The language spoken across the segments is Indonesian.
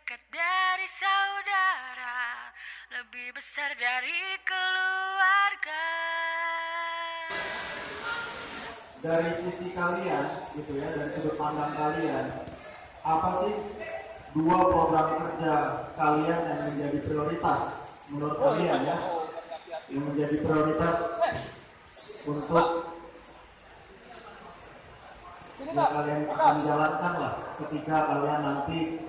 dekat dari saudara, lebih besar dari keluarga. Dari sisi kalian, gitu ya, dari sudut pandang kalian, apa sih dua program kerja kalian yang menjadi prioritas menurut kalian ya, yang menjadi prioritas untuk yang kalian akan jalankan lah ketika kalian nanti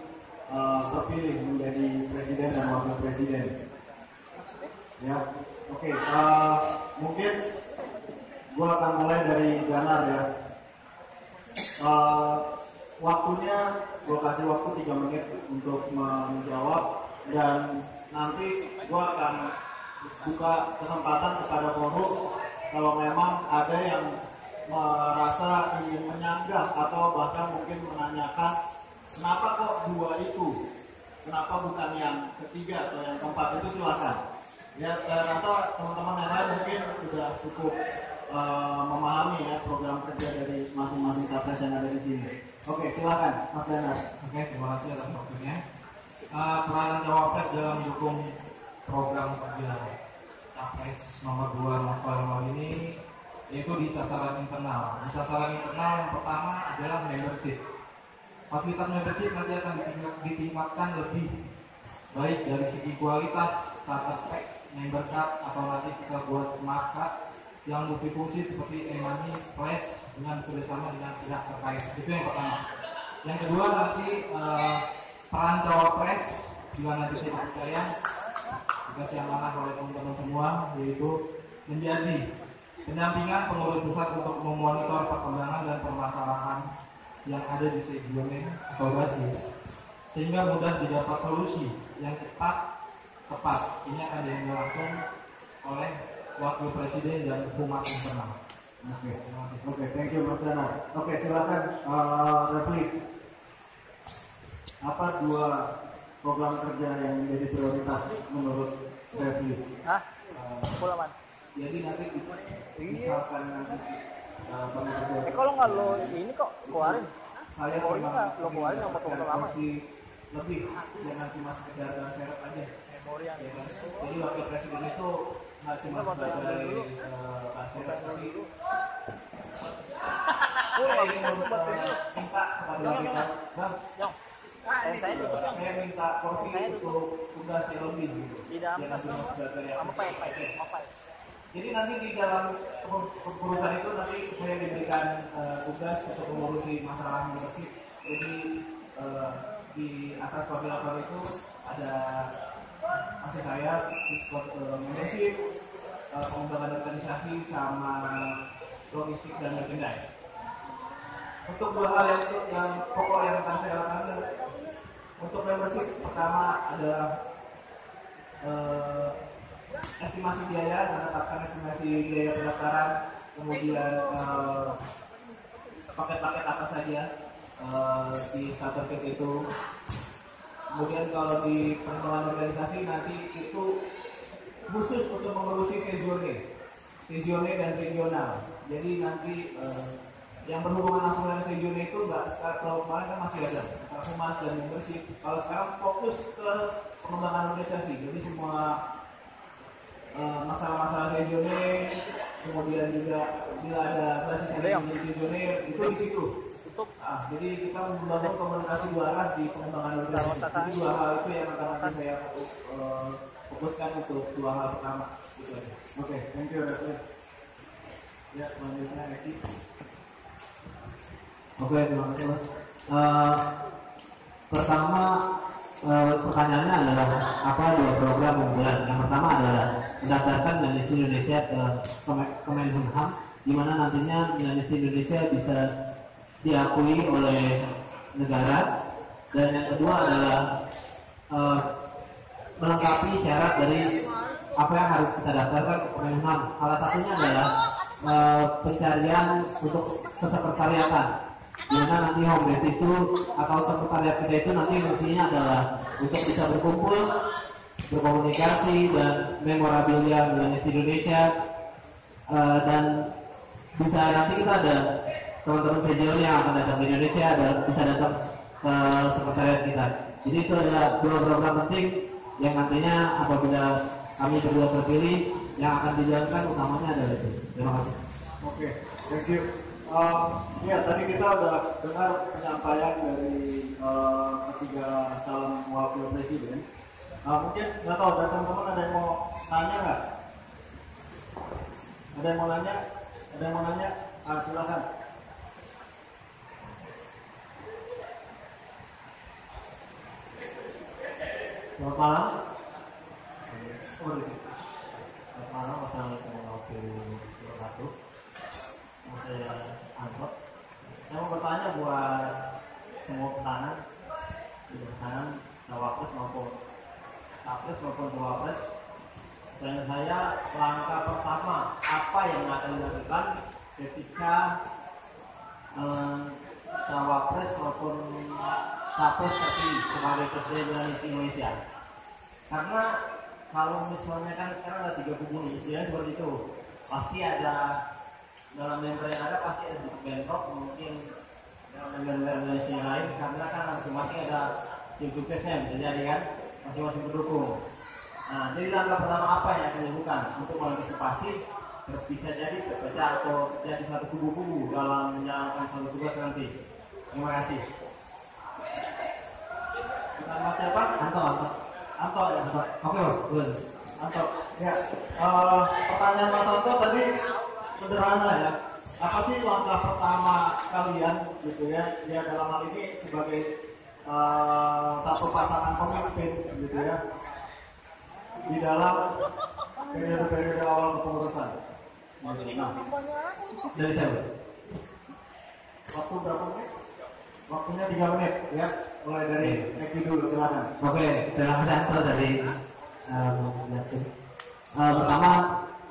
terpilih menjadi presiden dan wakil presiden. Ya, oke. Mungkin gue akan mulai dari Ganar ya. Waktunya gue kasih waktu 3 menit untuk menjawab, dan nanti gue akan buka kesempatan kepada forum kalau memang ada yang merasa ingin menyanggah atau bahkan mungkin menanyakan kenapa kok dua itu, kenapa bukan yang ketiga atau yang keempat, itu silakan. Ya, saya rasa teman-teman yang lain mungkin sudah cukup memahami ya program kerja dari masing-masing capres yang ada di sini. Oke, silakan Mas Danar. Oke, terima kasih atas waktunya. Peranan cawapres dalam mendukung program kerja capres nomor 2 Novel ini yaitu di sasaran internal. Di sasaran internal yang pertama adalah membership. Fasilitas membership nanti akan ditingkatkan lebih baik dari segi kualitas, starter pack, member card, atau nanti kita buat smart card yang multifungsi seperti e-money, flash dengan kerjasama dengan pihak terkait. Itu yang pertama. Yang kedua nanti peran cawapres juga nanti saya percaya dikasih amanah oleh teman-teman semua, yaitu menjadi pendampingan pengurus pusat untuk memonitor perkembangan dan permasalahan yang ada di Sejone atau basis, sehingga mudah didapat solusi yang tepat. Ini akan diambil langsung oleh Wakil Presiden dan Humas Internal. Oke, thank you Mas Danar. Oke, silakan Refli. Apa dua program kerja yang menjadi prioritas menurut Refli? Pulaman. Jadi nanti misalkan nanti kalau nggak lo ini kok keluarin. Saya Kalau ini nggak lo keluarin yang foto lama. Lebih jangan cuma sekedar dan seret aja. Memorian. Ya kan? Jadi wakil presiden itu nggak cuma sebagai kaseret, tapi saya ingin minta kepada kita, Bang, saya minta porsi untuk tugas yang lebih gitu. Jangan cuma sebagai yang jadi nanti di dalam kepengurusan itu nanti saya diberikan tugas untuk mengurusi masalah membership. Jadi di atas profil itu ada masih saya ikut membership, pengembangan organisasi sama logistik dan merchandise. Untuk dua hal yang pokok yang akan saya lakukan untuk membership, pertama adalah estimasi biaya, menetapkan estimasi biaya pendaftaran, kemudian paket-paket apa saja di starter kit itu. Kemudian kalau di pengembangan organisasi nanti itu khusus untuk mengurusi sezone dan regional. Jadi nanti yang berhubungan langsung dengan sezone itu nggak, kalau kemarin kan masih ada humas dan membership. Kalau sekarang fokus ke pengembangan organisasi. Jadi semua masalah-masalah sejone, kemudian juga bila ada basis sejone itu di situ. Jadi kita membangun komunikasi dua arah di pengembangan organisasi. Jadi dua hal itu yang akan nanti saya fokuskan untuk dua hal pertama. Oke, thank you Refli. Ya, selanjutnya Eki. Oke, terima kasih Mas. Pertama, pertanyaannya adalah apa dua program unggulan. Yang pertama adalah mendaftarkan Millennials Indonesia ke Kemenkumham, di mana nantinya Millennials Indonesia bisa diakui oleh negara. Dan yang kedua adalah melengkapi syarat dari apa yang harus kita daftarkan ke Kemenkumham. Salah satunya adalah pencarian untuk kesekretariatan, di mana nanti home base itu atau sekretariat kita itu nanti fungsinya adalah untuk bisa berkumpul, berkomunikasi, dan memorabilia Millennials Indonesia, dan bisa nanti kita ada teman-teman sejauh yang akan datang ke Indonesia bisa datang ke sekretariat kita. Jadi itu adalah dua program penting yang nantinya apabila kami berdua terpilih yang akan dijalankan utamanya adalah itu. Terima kasih. Oke, thank you. Ya tadi kita udah dengar penyampaian dari ketiga calon wakil presiden. Mungkin nggak tahu, dari teman-teman ada yang mau nanya nggak? Ada yang mau nanya? Ada yang mau nanya? Silakan. Selamat malam. Selamat malam. Wassalamualaikum warahmatullahi wabarakatuh. Saya Anto. Saya mau bertanya buat semua pesanan, cawapres maupun capres maupun cawapres. Dan saya, langkah pertama apa yang akan dilakukan ketika cawapres maupun capres terpilih sebagai presiden Indonesia? Karena kalau misalnya kan sekarang ada 3 kubu nih, istilahnya seperti itu. Pasti ada dalam member yang ada pasti ada bentrok, mungkin dalam member yang lain, karena kan masing-masing ada tim suksesnya, bisa jadi kan masing-masing pendukung. Nah, jadi langkah pertama apa yang akan dilakukan untuk mengantisipasi bisa jadi terpecah atau jadi satu kubu-kubu dalam menjalankan satu tugas nanti? Terima kasih. Nama siapa? Anto. Oke, good. Anto. Ya, pertanyaan Mas Anto tadi sederhana ya. Apa sih langkah pertama kalian gitu ya? Ya dalam hal ini sebagai satu pasangan pemimpin gitu ya di dalam periode awal kepengurusan. Nah, Dari saya. waktu berapa menit? Waktunya 3 menit ya. Mulai dari Eki dulu, silakan. Oke, terima kasih Anto dari pertama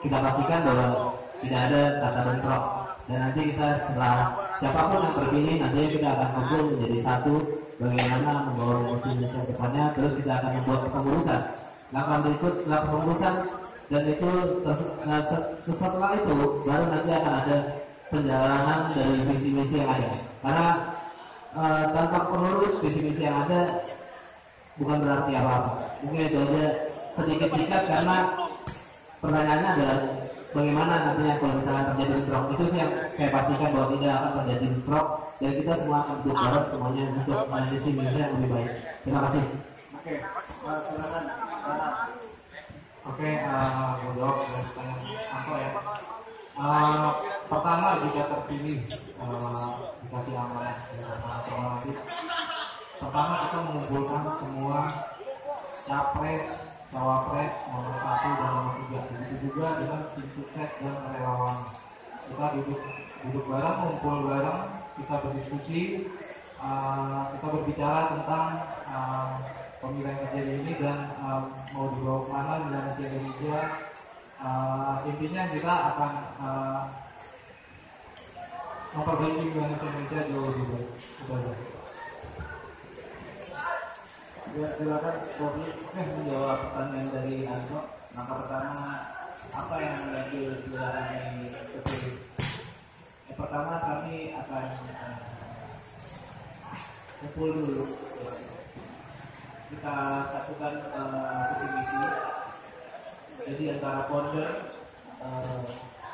kita pastikan bahwa tidak ada kata bentrok, dan nanti kita setelah siapapun yang terpilih nanti kita akan kumpul menjadi satu bagaimana membawa Indonesia ke depannya. Terus kita akan membuat kepengurusan. Langkah berikut setelah kepengurusan dan itu setelah itu baru nanti akan ada penjalanan dari visi-misi yang ada. Karena tanpa pengurus visi-misi yang ada bukan berarti apa-apa. Mungkin itu aja sedikit singkat, karena pertanyaannya adalah bagaimana nantinya kalau misalnya terjadi bentrok. Itu sih yang saya pastikan bahwa tidak akan terjadi bentrok, dan kita semua akan duduk bareng semuanya untuk visi misi yang lebih baik. Terima kasih. Oke, silakan. Oke, mau jawab pertanyaan Anto ya. Pertama, jika terpilih dikasih amanah nanti, pertama kita mengumpulkan semua capres, cawapres nomor 1 dan nomor 3. Begitu juga dengan tim sukses dan relawan. Kita duduk bareng, ngumpul bareng, kita berdiskusi, kita berbicara tentang pemilihan terjadi ini dan mau dibawa kemana dengan Indonesia. Intinya kita akan memperbaiki Indonesia jauh lebih baik. Ya, silakan Bobi. Menjawab pertanyaan dari Anto. Langkah pertama apa yang menjadi dilakukan terpilih? Yang pertama kami akan kumpul dulu. Kita satukan visi misi. Jadi antara founder,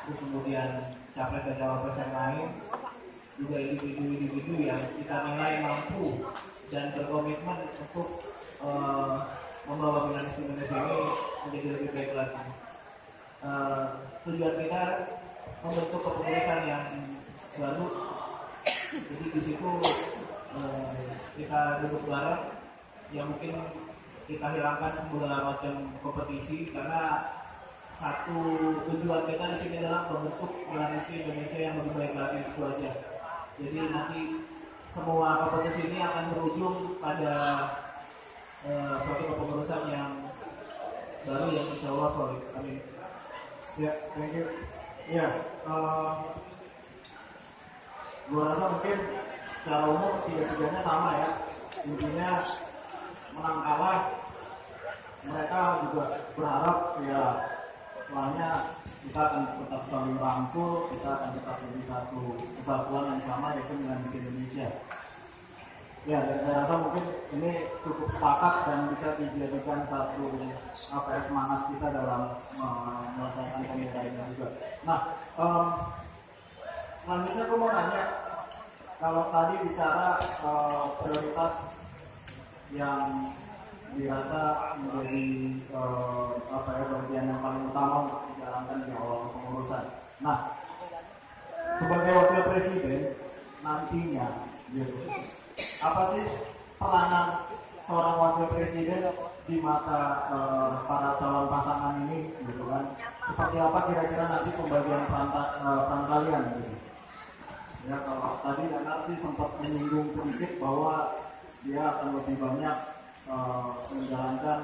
terus kemudian capres dan cawapres yang lain, juga individu-individu yang kita nilai mampu dan berkomitmen untuk membawa Indonesia ini menjadi lebih baik lagi. Tujuan kita membentuk kepengurusan yang baru. Jadi di situ kita duduk bareng, yang mungkin kita hilangkan segala macam kompetisi, karena satu tujuan kita di sini adalah membentuk Indonesia yang lebih baik lagi, itu aja. Jadi nanti semua kompetisi ini akan berujung pada suatu kepengurusan yang baru yang insya Allah solid. Amin. Ya, thank you. Ya, gua rasa mungkin secara umum tiga-tiganya sama ya. Intinya menang kalah, mereka juga berharap ya setelahnya kita akan tetap saling rangkul, kita akan tetap menjadi satu kesatuan yang sama, yaitu dengan Indonesia. Ya, dan saya rasa mungkin ini cukup sepakat dan bisa dijadikan satu semangat kita dalam menyelesaikan pemilihan ini juga. Nah, selanjutnya aku mau nanya, kalau tadi bicara prioritas yang dirasa menjadi bagian yang paling utama untuk dijalankan di awal pengurusan. Nah, sebagai wakil presiden nantinya, gitu, apa sih peranan seorang wakil presiden di mata para calon pasangan ini, gitu kan? Seperti apa kira-kira nanti pembagian peran kalian, gitu? Ya, kalau tadi Danar sih sempat menyinggung sedikit bahwa dia akan lebih banyak menjalankan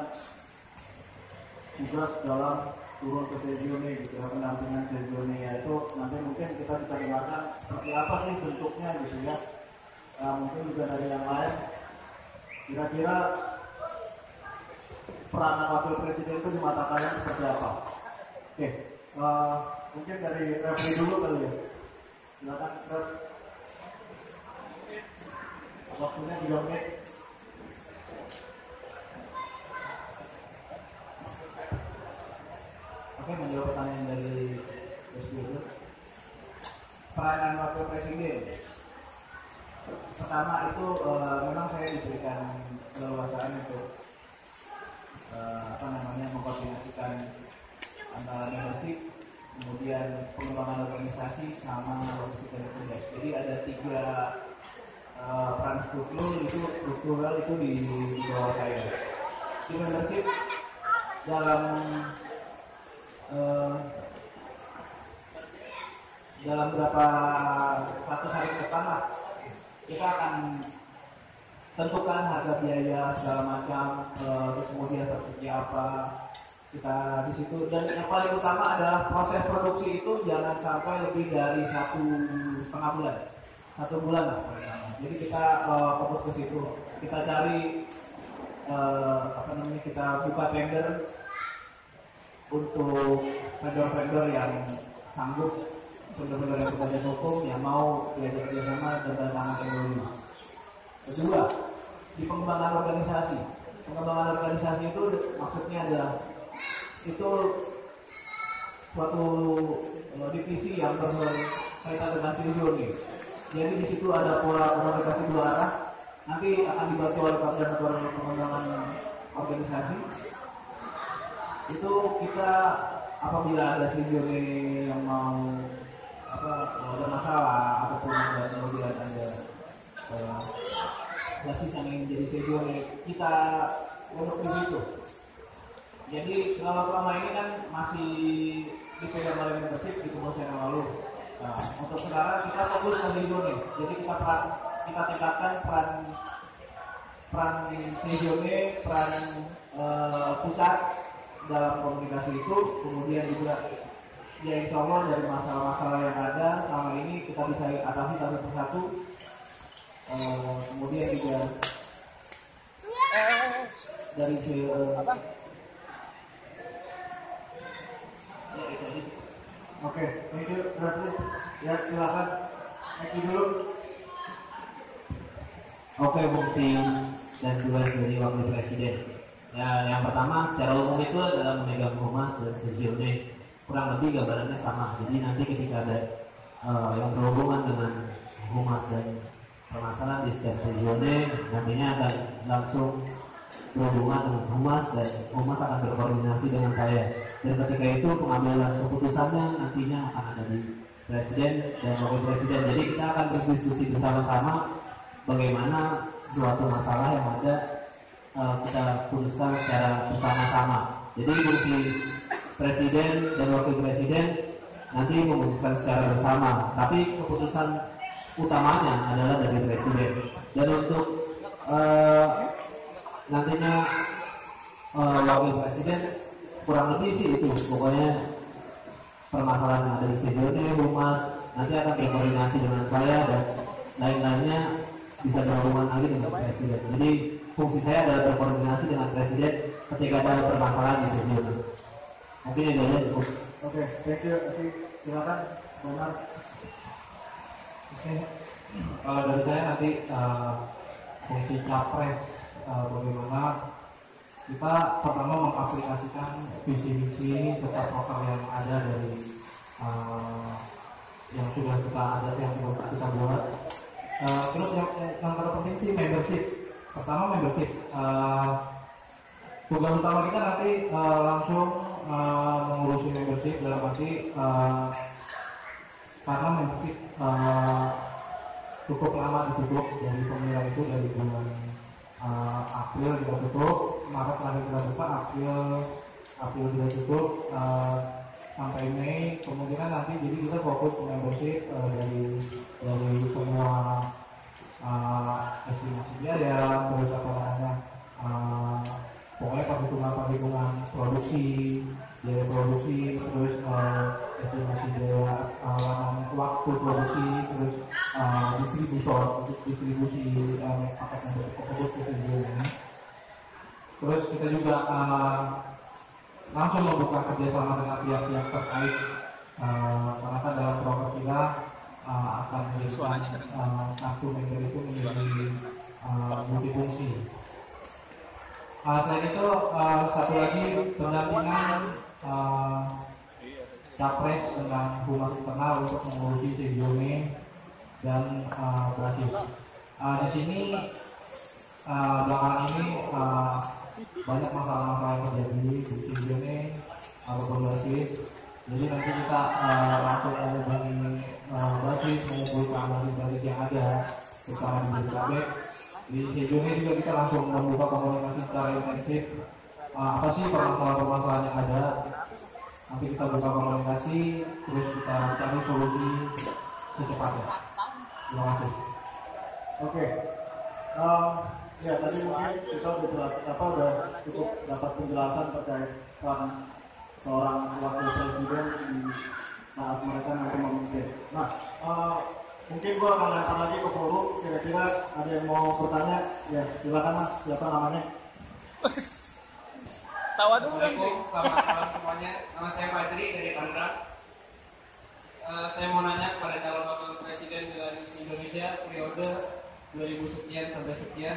tugas dalam turun ke Sezione, gitu ya, pendampingan Sezione, yaitu nanti mungkin kita bisa dengarkan seperti apa sih bentuknya, gitu ya. Mungkin juga dari yang lain, kira-kira peranan wakil presiden itu di mata kalian seperti apa? Oke, mungkin dari Refli dulu kali ya. Silakan, Ref. Waktunya 3 menit. Oke, menjawab pertanyaan dari Presiden. Peranan wakil presiden. Pertama itu memang saya diberikan keleluasaan untuk mengkoordinasikan antara leadership, kemudian pengembangan organisasi sama logistik dan tugas. Jadi ada 3 peran struktural itu di bawah saya. Di leadership dalam beberapa 100 hari ke depan lah, kita akan tentukan harga biaya segala macam, terus kemudian seperti apa kita di situ. Dan yang paling utama adalah proses produksi itu jangan sampai lebih dari 1,5 bulan, 1 bulan lah. Jadi kita fokus ke situ. Kita cari kita buka tender untuk vendor-vendor yang sanggup, vendor-vendor yang bekerja hukum yang mau diajak kerjasama dan tantangan teknologi. Kedua, di pengembangan organisasi. Pengembangan organisasi itu maksudnya adalah itu suatu divisi yang berkaitan dengan Sezione. Jadi di situ ada pola komunikasi 2 arah. Nanti akan dibantu oleh koordinator pengembangan organisasi. Itu kita apabila ada Sezione yang mau ada masalah ataupun kemudian ada basis yang ingin jadi Sezione, kita untuk di situ. Jadi kalau selama ini kan masih dipegang oleh membership di kemudian yang lalu. Nah, untuk sekarang kita fokus ke Sezione. Jadi kita tingkatkan peran Sezione, peran pusat dalam komunikasi itu, kemudian juga ya insya Allah dari masalah-masalah yang ada selama ini kita bisa atasi satu persatu. Kemudian juga dari Oke, thank you, Refli. Ya, silakan. Thank you dulu. Oke, fungsi dan tugas dari wakil presiden. Ya, yang pertama secara umum itu adalah memegang humas dan Sezione. Kurang lebih gambarannya sama. Jadi nanti ketika ada yang berhubungan dengan humas dan permasalahan di setiap Sezione, nantinya akan langsung berhubungan dengan humas dan humas akan berkoordinasi dengan saya. Dan ketika itu pengambilan keputusannya nantinya akan ada di presiden dan wakil presiden. Jadi kita akan berdiskusi bersama-sama bagaimana sesuatu masalah yang ada kita putuskan secara bersama-sama. Jadi fungsi presiden dan wakil presiden nanti memutuskan secara bersama, tapi keputusan utamanya adalah dari presiden. Dan untuk nantinya wakil presiden kurang lebih sih itu, pokoknya permasalahan yang ada di Sezione, humas nanti akan berkoordinasi dengan saya dan lain-lainnya bisa berhubungan lagi dengan presiden. Jadi fungsi saya adalah berkoordinasi dengan presiden ketika ada permasalahan di Sezione. Mungkin itu aja cukup. Oke, thank you. Silakan, Benar. Oke, kalau dari saya nanti fungsi capres, bagaimana kita pertama mengaplikasikan visi-visi serta program yang ada dari yang sudah kita ada, yang kita buat. Terus yang terpenting sih membership. Pertama membership. Tugas utama kita nanti langsung mengurusi membership dalam arti karena membership cukup lama ditutup dari pemilihan itu, dari bulan April kita tutup, Maret terakhir kita buka, April kita tutup sampai Mei. Kemungkinan nanti jadi kita fokus ke membership dari semua estimasi biaya, terus apa namanya, pokoknya perhitungan produksi, biaya produksi, terus estimasi biaya waktu produksi, terus distributor untuk distribusi paket yang tersebut ke ini. Terus kita juga langsung membuka kerjasama dengan pihak-pihak terkait, karena kan dalam program kita akan menjadikan kartu member itu menjadi multifungsi. Selain itu satu lagi pendampingan capres dengan humas internal untuk mengurusi CGOME dan basis. Di sini belakangan ini banyak masalah-masalah yang terjadi di CGOME ataupun basis. Jadi nanti kita langsung menghubungi basis, mengumpulkan basis yang ada bersama di BKB. Di CGOME juga kita langsung membuka komunikasi secara intensif. Apa sih permasalahan-permasalahan yang ada? Nanti kita buka komunikasi, terus kita cari solusi secepatnya. Terima kasih. Oke. Ya tadi mungkin kita udah cukup dapat penjelasan terkait seorang wakil presiden di saat mereka nanti memimpin. Nah, mungkin gua akan lempar lagi ke forum. Kira-kira ada yang mau bertanya? Ya, silakan Mas. Siapa namanya? Tawa dulu. Assalamualaikum, selamat malam semuanya. Nama saya Fadri dari Tangerang. Saya mau nanya kepada calon wakil presiden Indonesia periode 2000 sekian sampai sekian.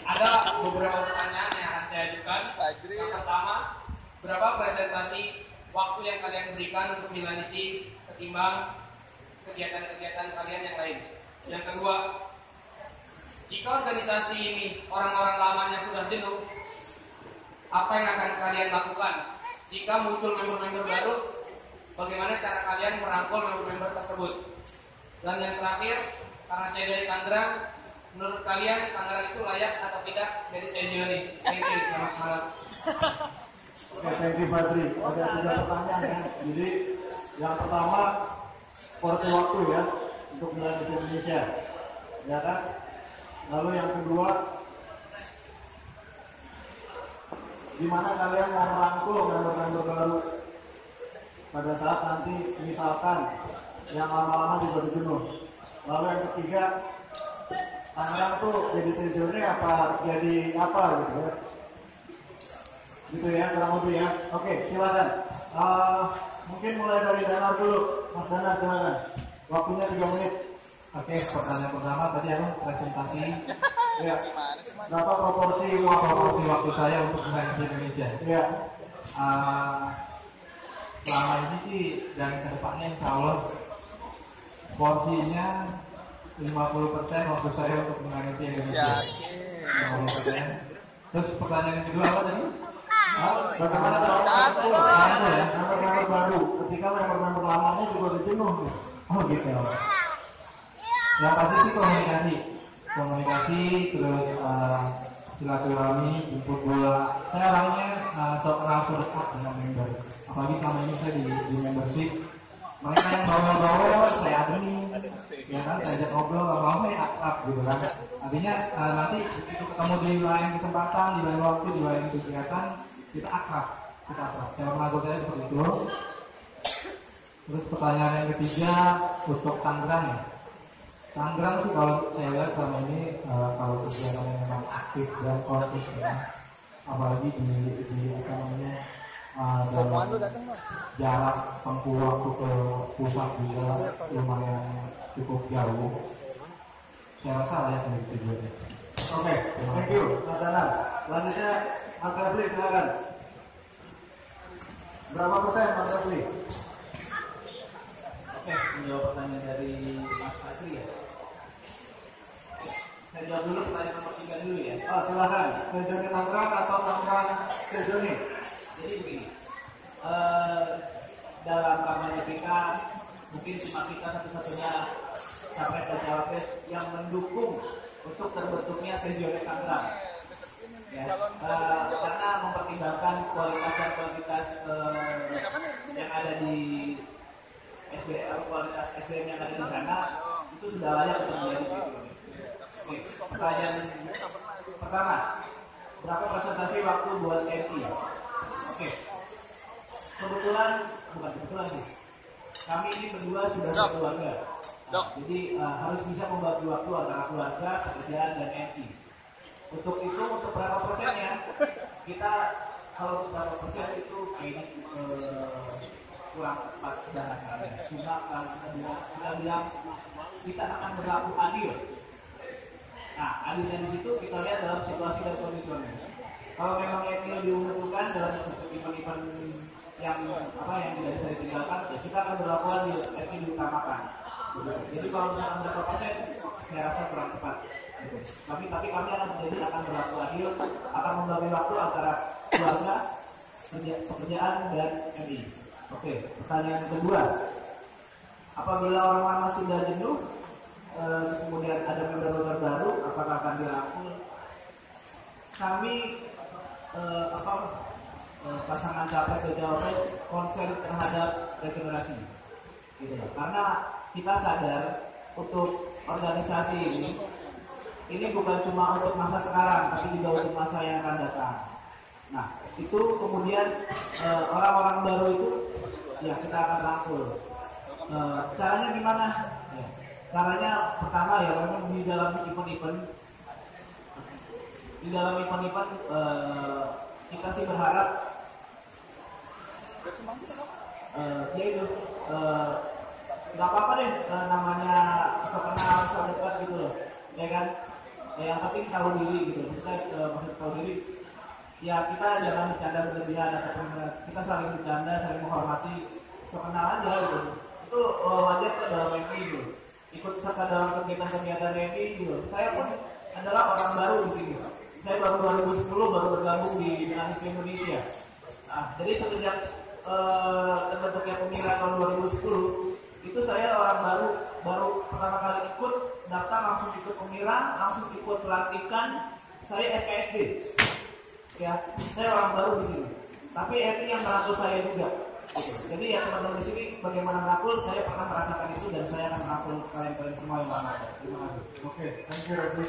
Ada beberapa pertanyaan yang akan saya ajukan. Yang pertama, berapa presentasi waktu yang kalian berikan untuk finalisasi ketimbang kegiatan-kegiatan kalian yang lain? Yang kedua, jika organisasi ini orang-orang lamanya sudah jenuh, apa yang akan kalian lakukan? Jika muncul member-member baru, bagaimana cara kalian merangkul member-member tersebut? Dan yang terakhir, karena saya dari Tangerang, menurut kalian Tangerang itu layak atau tidak jadi CGOME? Thank you, selamat malam. Oke, thank you Fadri. Ada 3 pertanyaan ya. Jadi yang pertama, porsi waktu ya untuk wilayah Indonesia, ya kan? Lalu yang kedua, gimana kalian mau merangkul member-member baru pada saat nanti misalkan yang lama-lama juga jenuh. Lalu yang ketiga, Tangerang tuh jadi CGOME apa jadi apa gitu ya? Gitu ya, kurang lebih ya. Oke, silakan. Mungkin mulai dari Danar dulu. Mas Danar, silakan. Waktunya 3 menit. Oke, pertanyaan pertama tadi aku presentasi. Ya. Berapa proporsi waktu saya untuk menghadapi Indonesia? Ya. Selama ini sih dan kedepannya insya Allah porsinya 50% waktu saya untuk menghadapi Indonesia. 50%. Terus pertanyaan yang kedua apa tadi? Bagaimana cara ya, member-member baru ketika member-member lamanya juga udah jenuh. Oh gitu. Yang pasti sih komunikasi terus silaturahmi, jemput bola. Saya orangnya langsung dekat dengan member. Apalagi selama ini saya di membership. Mereka yang bawa saya admin, ya kan, saya ajak ngobrol, lama-lama ya akrab gitu kan. Artinya nanti ketemu di lain kesempatan, di lain waktu, di lain kegiatan, kita akrab. Saya mengaku saya seperti itu. Terus pertanyaan yang ketiga untuk Tangerang ya. Tangerang sih kalau saya lihat selama ini kalau kegiatan yang memang aktif dan konsisten, apalagi di apa namanya dalam jarak tempuh waktu ke pusat juga lumayan cukup jauh. Saya rasa layak untuk tujuannya. Oke, thank you Mas Danang. Selanjutnya Mas Refli, silakan. Berapa persen Mas Refli? Oke, menjawab pertanyaan dari Mas Asri ya. Saya jawab dulu pertanyaan nomor 3 dulu ya. Oh, silakan. Sejoni Tangerang atau Tangerang Sejoni? Jadi begini, dalam kampanye kita mungkin cuma kita satu-satunya capres dan cawapres yang mendukung untuk terbentuknya Sejoni Tangerang. Ya, karena mempertimbangkan kualitas dan kualitas yang ada di SDM, kualitas SDM yang ada di sana itu sudah layak untuk menjadi situ. Oke, pertanyaan pertama, berapa presentasi waktu buat MI? Oke, bukan kebetulan sih, kami ini berdua sudah berkeluarga. Jadi harus bisa membagi waktu antara keluarga, pekerjaan, dan MI. Untuk itu, untuk berapa persennya? Kita kalau berapa persen itu kayaknya kurang tepat bahasanya. Cuma kita bilang kita akan berlaku adil. Nah, adilnya di situ kita lihat dalam situasi dan kondisional. Kalau memang MI diumumkan dalam event-event yang tidak bisa ditinggalkan, ya kita akan berlaku adil, MI diutamakan. Jadi kalau misalkan berapa persen, saya rasa kurang tepat. Tapi kami akan berlaku adil, akan membagi waktu antara keluarga, pekerjaan, dan MI. Oke, pertanyaan kedua, apabila orang lama sudah jenuh, kemudian ada member-member baru, apakah akan dirangkul? Kami pasangan capres dan cawapres konsen terhadap regenerasi, gitu. Karena kita sadar untuk organisasi ini bukan cuma untuk masa sekarang, tapi juga untuk masa yang akan datang. Nah, itu kemudian orang-orang baru itu ya kita akan rangkul. Caranya gimana? Ya, caranya pertama ya memang di dalam event-event kita sih berharap ya itu nggak apa-apa deh namanya sekenal sedekat gitu loh, ya kan? Yang penting tahu diri gitu. Maksud tahu diri ya, kita jangan bercanda berlebihan ataupun kita saling bercanda, saling menghormati, sekenal aja gitu. Itu wajar ke dalam MI gitu. Ikut serta dalam kegiatan-kegiatan MI gitu. Saya pun adalah orang baru di sini. Saya baru 2010 baru bergabung di Jurnalis Indonesia. Nah, jadi sejak terbentuknya Pemira tahun 2010 itu saya orang baru pertama kali ikut daftar, langsung ikut Pemira, langsung ikut pelantikan. Saya SKSD. Ya, saya orang baru di sini. Tapi MI yang merangkul saya juga. Jadi ya teman-teman di sini bagaimana merangkul, saya pernah merasakan itu dan saya akan merangkul kalian semua yang mana. Terima kasih. Oke, thank you Refli.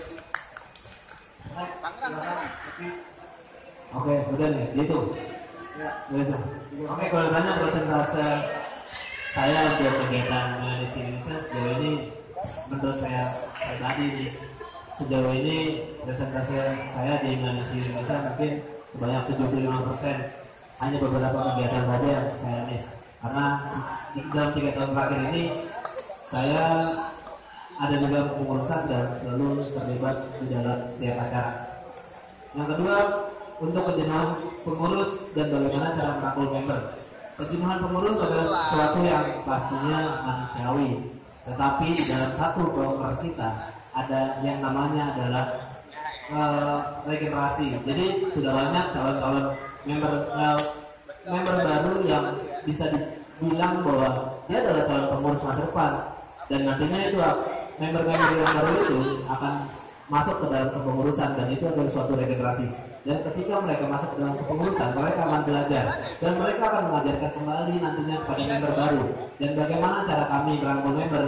Oke, udah nih, gitu. Ya. Gitu. Oke, kalau ditanya persentase saya untuk kegiatan di Indonesia sejauh ini, menurut saya pribadi nih, sejauh ini persentase saya di Indonesia mungkin sebanyak 75%. Hanya beberapa kegiatan saja yang saya miss. Karena dalam 3 tahun terakhir ini saya ada juga pengurusan dan selalu terlibat di dalam setiap acara. Yang kedua, untuk kejenuhan pengurus dan bagaimana cara merangkul member. Kejenuhan pengurus adalah sesuatu yang pastinya manusiawi. Tetapi di dalam satu kongres kita ada yang namanya adalah regenerasi. Jadi sudah banyak calon-calon member baru yang bisa dibilang bahwa dia adalah calon pengurus masa depan. Dan nantinya itu member-member yang baru itu akan masuk ke dalam kepengurusan, dan itu adalah suatu regenerasi. Dan ketika mereka masuk ke dalam kepengurusan, mereka akan belajar dan mereka akan mengajarkan kembali nantinya kepada member baru. Dan bagaimana cara kami merangkul member?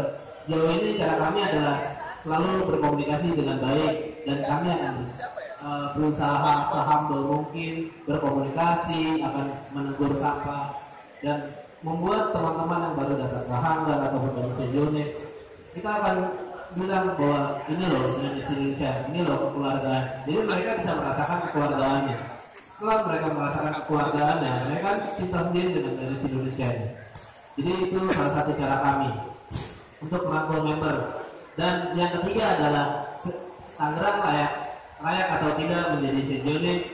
Jauh ini cara kami adalah selalu berkomunikasi dengan baik, dan kami akan berusaha sehumble mungkin berkomunikasi, akan menegur sapa dan membuat teman-teman yang baru datang ke Hanggar atau bergabung sejonet, kita akan bilang bahwa ini loh Indonesia, ini loh kekeluargaan. Jadi mereka bisa merasakan kekeluargaannya. setelah mereka merasakan kekeluargaannya, mereka kan cinta sendiri dengan tenis Indonesia ini. Jadi itu salah satu cara kami untuk merangkul member. Dan yang ketiga adalah Tangerang layak atau tidak menjadi sejone.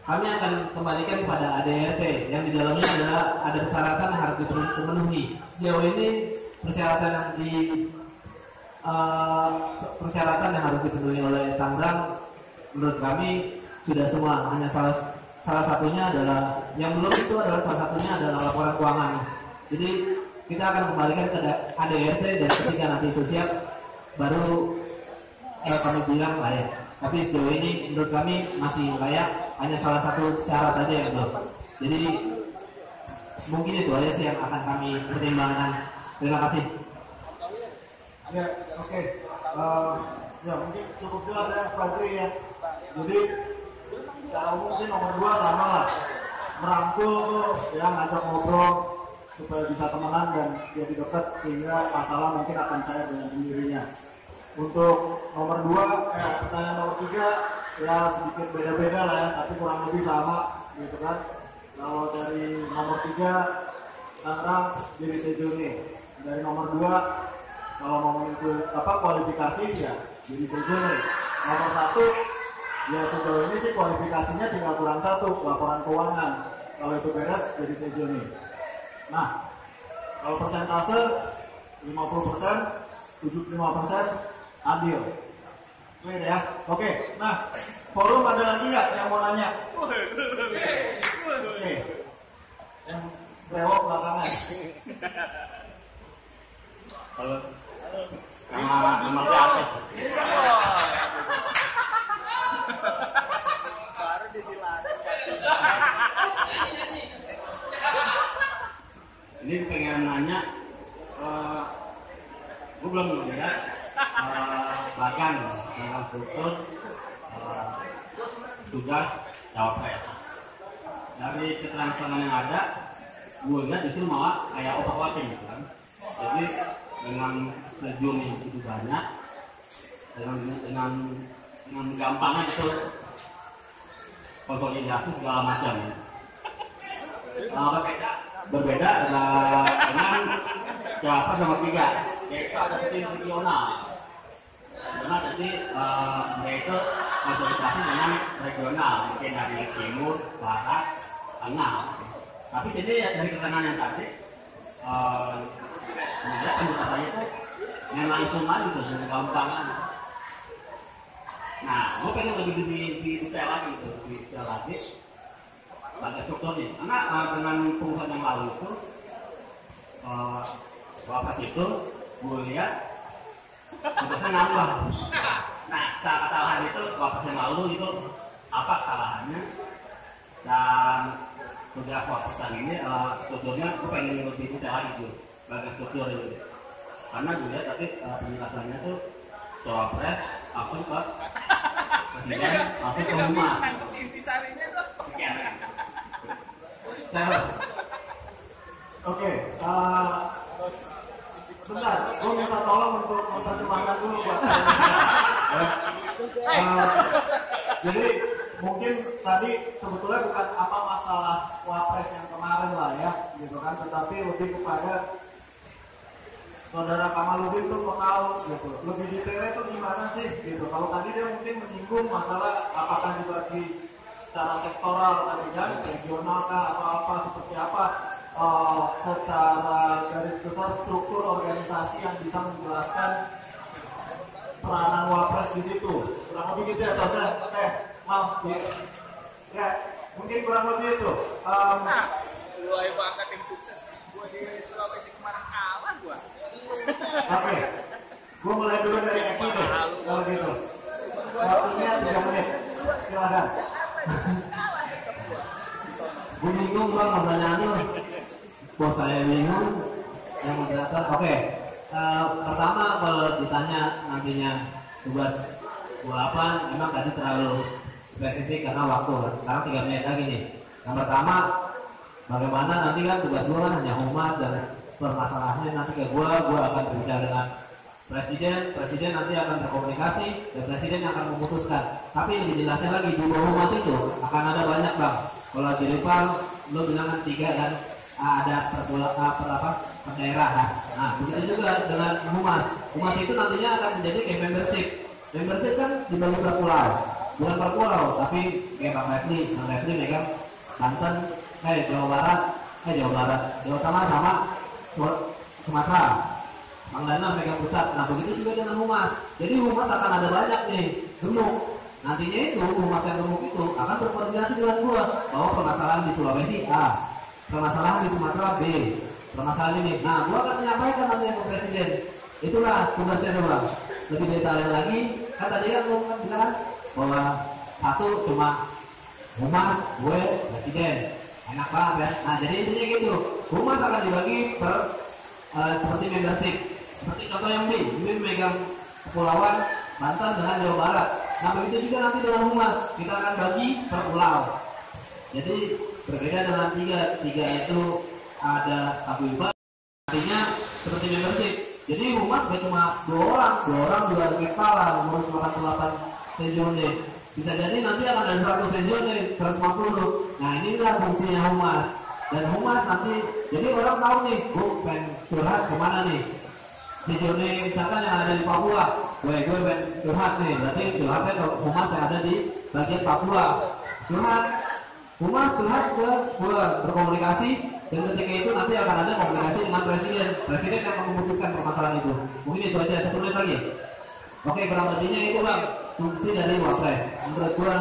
Kami akan kembalikan kepada ADRT yang di dalamnya adalah ada persyaratan yang harus dipenuhi. Sejauh ini persyaratan yang harus dipenuhi oleh Tangerang menurut kami sudah semua. Hanya salah satunya adalah yang belum itu adalah salah satunya adalah laporan keuangan. Jadi kita akan kembalikan ke ADRT dan ketika nanti itu siap baru kami bilang layak. Tapi sejauh ini menurut kami masih layak, hanya salah satu syarat saja yang belum. Jadi mungkin itu aja sih yang akan kami pertimbangkan. Terima kasih. Ya, oke. Ya mungkin cukup jelas ya Fadri ya. Jadi secara umum sih nomor 2 sama lah, merangkul ya, ngajak ngobrol supaya bisa temenan dan jadi dekat sehingga masalah mungkin akan cair dengan sendirinya. Untuk nomor 2, pertanyaan nomor 3 ya sedikit beda-beda lah ya, tapi kurang lebih sama gitu kan. Kalau dari nomor 3 Tangerang jadi sejone, dari nomor 2 kalau mau mengikuti kualifikasi ya jadi sejone. Nomor 1 ya sejauh ini sih kualifikasinya tinggal kurang 1, laporan keuangan. Kalau itu beres jadi sejone. Nah, kalau persentase 50%, 75% ambil. Clear ya? Oke, nah forum ada lagi nggak yang mau nanya? Oke, yang brewok belakangan. Halo. Nama saya Artes. Baru disilakan. Ini pengen nanya, gue belum ngeliat bahkan dalam struktur tugas cawapres. Dari keterangan yang ada, gue lihat justru malah kayak overlapping gitu kan. Jadi dengan sejumlah yang begitu banyak, dengan gampangnya itu konsolidasi segala macam. Berbeda dengan cawapres nomor 3, yaitu ada tim regional. Karena tadi yaitu konsolidasi dengan regional, mungkin dari timur, barat, tengah. Tapi jadi dari keterangan yang tadi, menurut anggota saya itu yang langsung aja gitu, gampang aja. Nah, gue pengen lebih detail lagi gitu, detail lagi bagai strukturnya. Karena dengan pengusaha yang lalu itu, waktu itu gue lihat tugasnya nambah. Nah, saat kesalahan itu waktu yang lalu itu apa kesalahannya? Dan tugas waktu ini strukturnya gue pengen lebih detail lagi gitu, bagai struktur itu. Karena gue lihat tapi penjelasannya tuh cawapres langsung ke presiden langsung ke rumah. Intisarinya tuh. Oke, bentar, gue minta tolong untuk mempercepat dulu buat jadi mungkin tadi sebetulnya bukan apa masalah wapres yang kemarin lah ya, gitu kan, tetapi lebih kepada Saudara Kamaludin tuh mau tahu gitu, lebih detailnya tuh gimana sih gitu. Kalau tadi dia mungkin menyinggung masalah apakah dibagi secara sektoral tadi kan, regional kah atau apa, seperti apa, secara garis besar struktur organisasi yang bisa menjelaskan peranan wapres di situ. Kurang lebih gitu ya, Tosa. Maaf, ya mungkin kurang lebih itu. Lu ayo angkat tim sukses. Gua di Sulawesi kemarin kalah gua. Oke, gue mulai dulu dari Eki deh, kalau gitu. Waktunya 3 menit, silahkan. Gue bingung bang pertanyaannya. Bos saya bingung. Yang moderator, oke. Pertama kalau ditanya nantinya tugas gua apa, memang tadi terlalu spesifik karena waktu. Sekarang 3 menit lagi nih. Yang pertama, bagaimana nanti kan tugas gua kan hanya humas dan permasalahannya nanti ke gua akan berbicara dengan Presiden nanti akan berkomunikasi dan presiden yang akan memutuskan. Tapi lebih jelasnya lagi di bawah humas itu akan ada banyak bang. Kalau di rival lo bilang kan 3 kan, ada per daerah kan. Nah begitu juga dengan humas. Humas itu nantinya akan menjadi kayak membership. Membership kan dibagi per pulau, bukan per pulau, tapi kayak Bang Refli megang Banten, Jawa Tengah sama Sumatera. Bang Dana megang pusat. Nah begitu juga dengan humas. Jadi humas akan ada banyak nih gemuk. Nantinya itu humas yang gemuk itu akan berkoordinasi dengan gua bahwa permasalahan di Sulawesi A, permasalahan di Sumatera B, permasalahan ini. Nah gua akan menyampaikan nanti ke presiden. Itulah tugasnya bang. Lebih detail lagi. Kan tadi kan gua bilang bahwa satu cuma humas, gue presiden. Enak banget ya. Nah jadi intinya gitu. Humas akan dibagi per seperti membership. Seperti contoh yang ini megang kepulauan Banten dengan Jawa Barat. Nah begitu juga nanti dengan humas, kita akan bagi per pulau. Jadi berbeda dengan tiga itu ada paguyuban, artinya seperti membership. Jadi humas gak cuma 2 orang 2 kepala ngurus 88 sejone. Bisa jadi nanti akan ada 100 sejone, 150. Nah inilah fungsinya humas. Dan humas nanti, jadi orang tahu nih, pengen curhat kemana nih? Sejone misalkan yang ada di Papua, gue pengen curhat nih, berarti curhatnya ke humas yang ada di bagian Papua. Humas curhat ke gue, berkomunikasi, dan ketika itu nanti akan ada komunikasi dengan presiden yang memutuskan permasalahan itu. Mungkin itu aja, 1 menit lagi. Oke, kurang lebihnya itu bang, fungsi dari wapres. Menurut gue,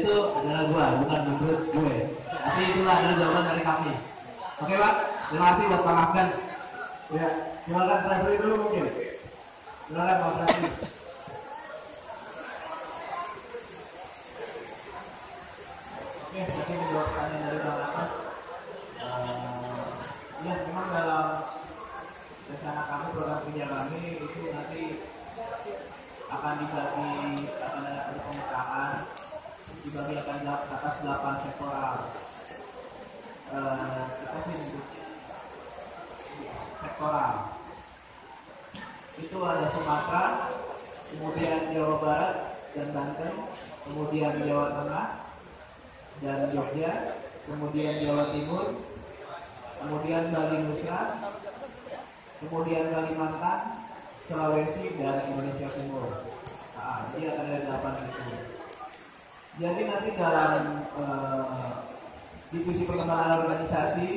itu adalah gue, bukan menurut gue. Tapi itulah adalah jawaban dari kami. Oke bang, terima kasih buat Bang Afgan. Ya, silakan Refli dulu mungkin. Silakan Bang Refli. Oke, tadi menjawab pertanyaan dari Bang Atas. Ya, memang dalam rencana kami, program kerja kami itu nanti akan dibagi, akan ada pemetaan, dibagi akan atas 8 sektoral. Kita sih sektoral. Itu ada Sumatera, kemudian Jawa Barat dan Banten, kemudian Jawa Tengah dan Jogja, kemudian Jawa Timur, kemudian Bali Nusa, kemudian Kalimantan, Sulawesi dan Indonesia Timur. Nah, jadi akan ada 8 itu. Jadi nanti dalam divisi pengembangan organisasi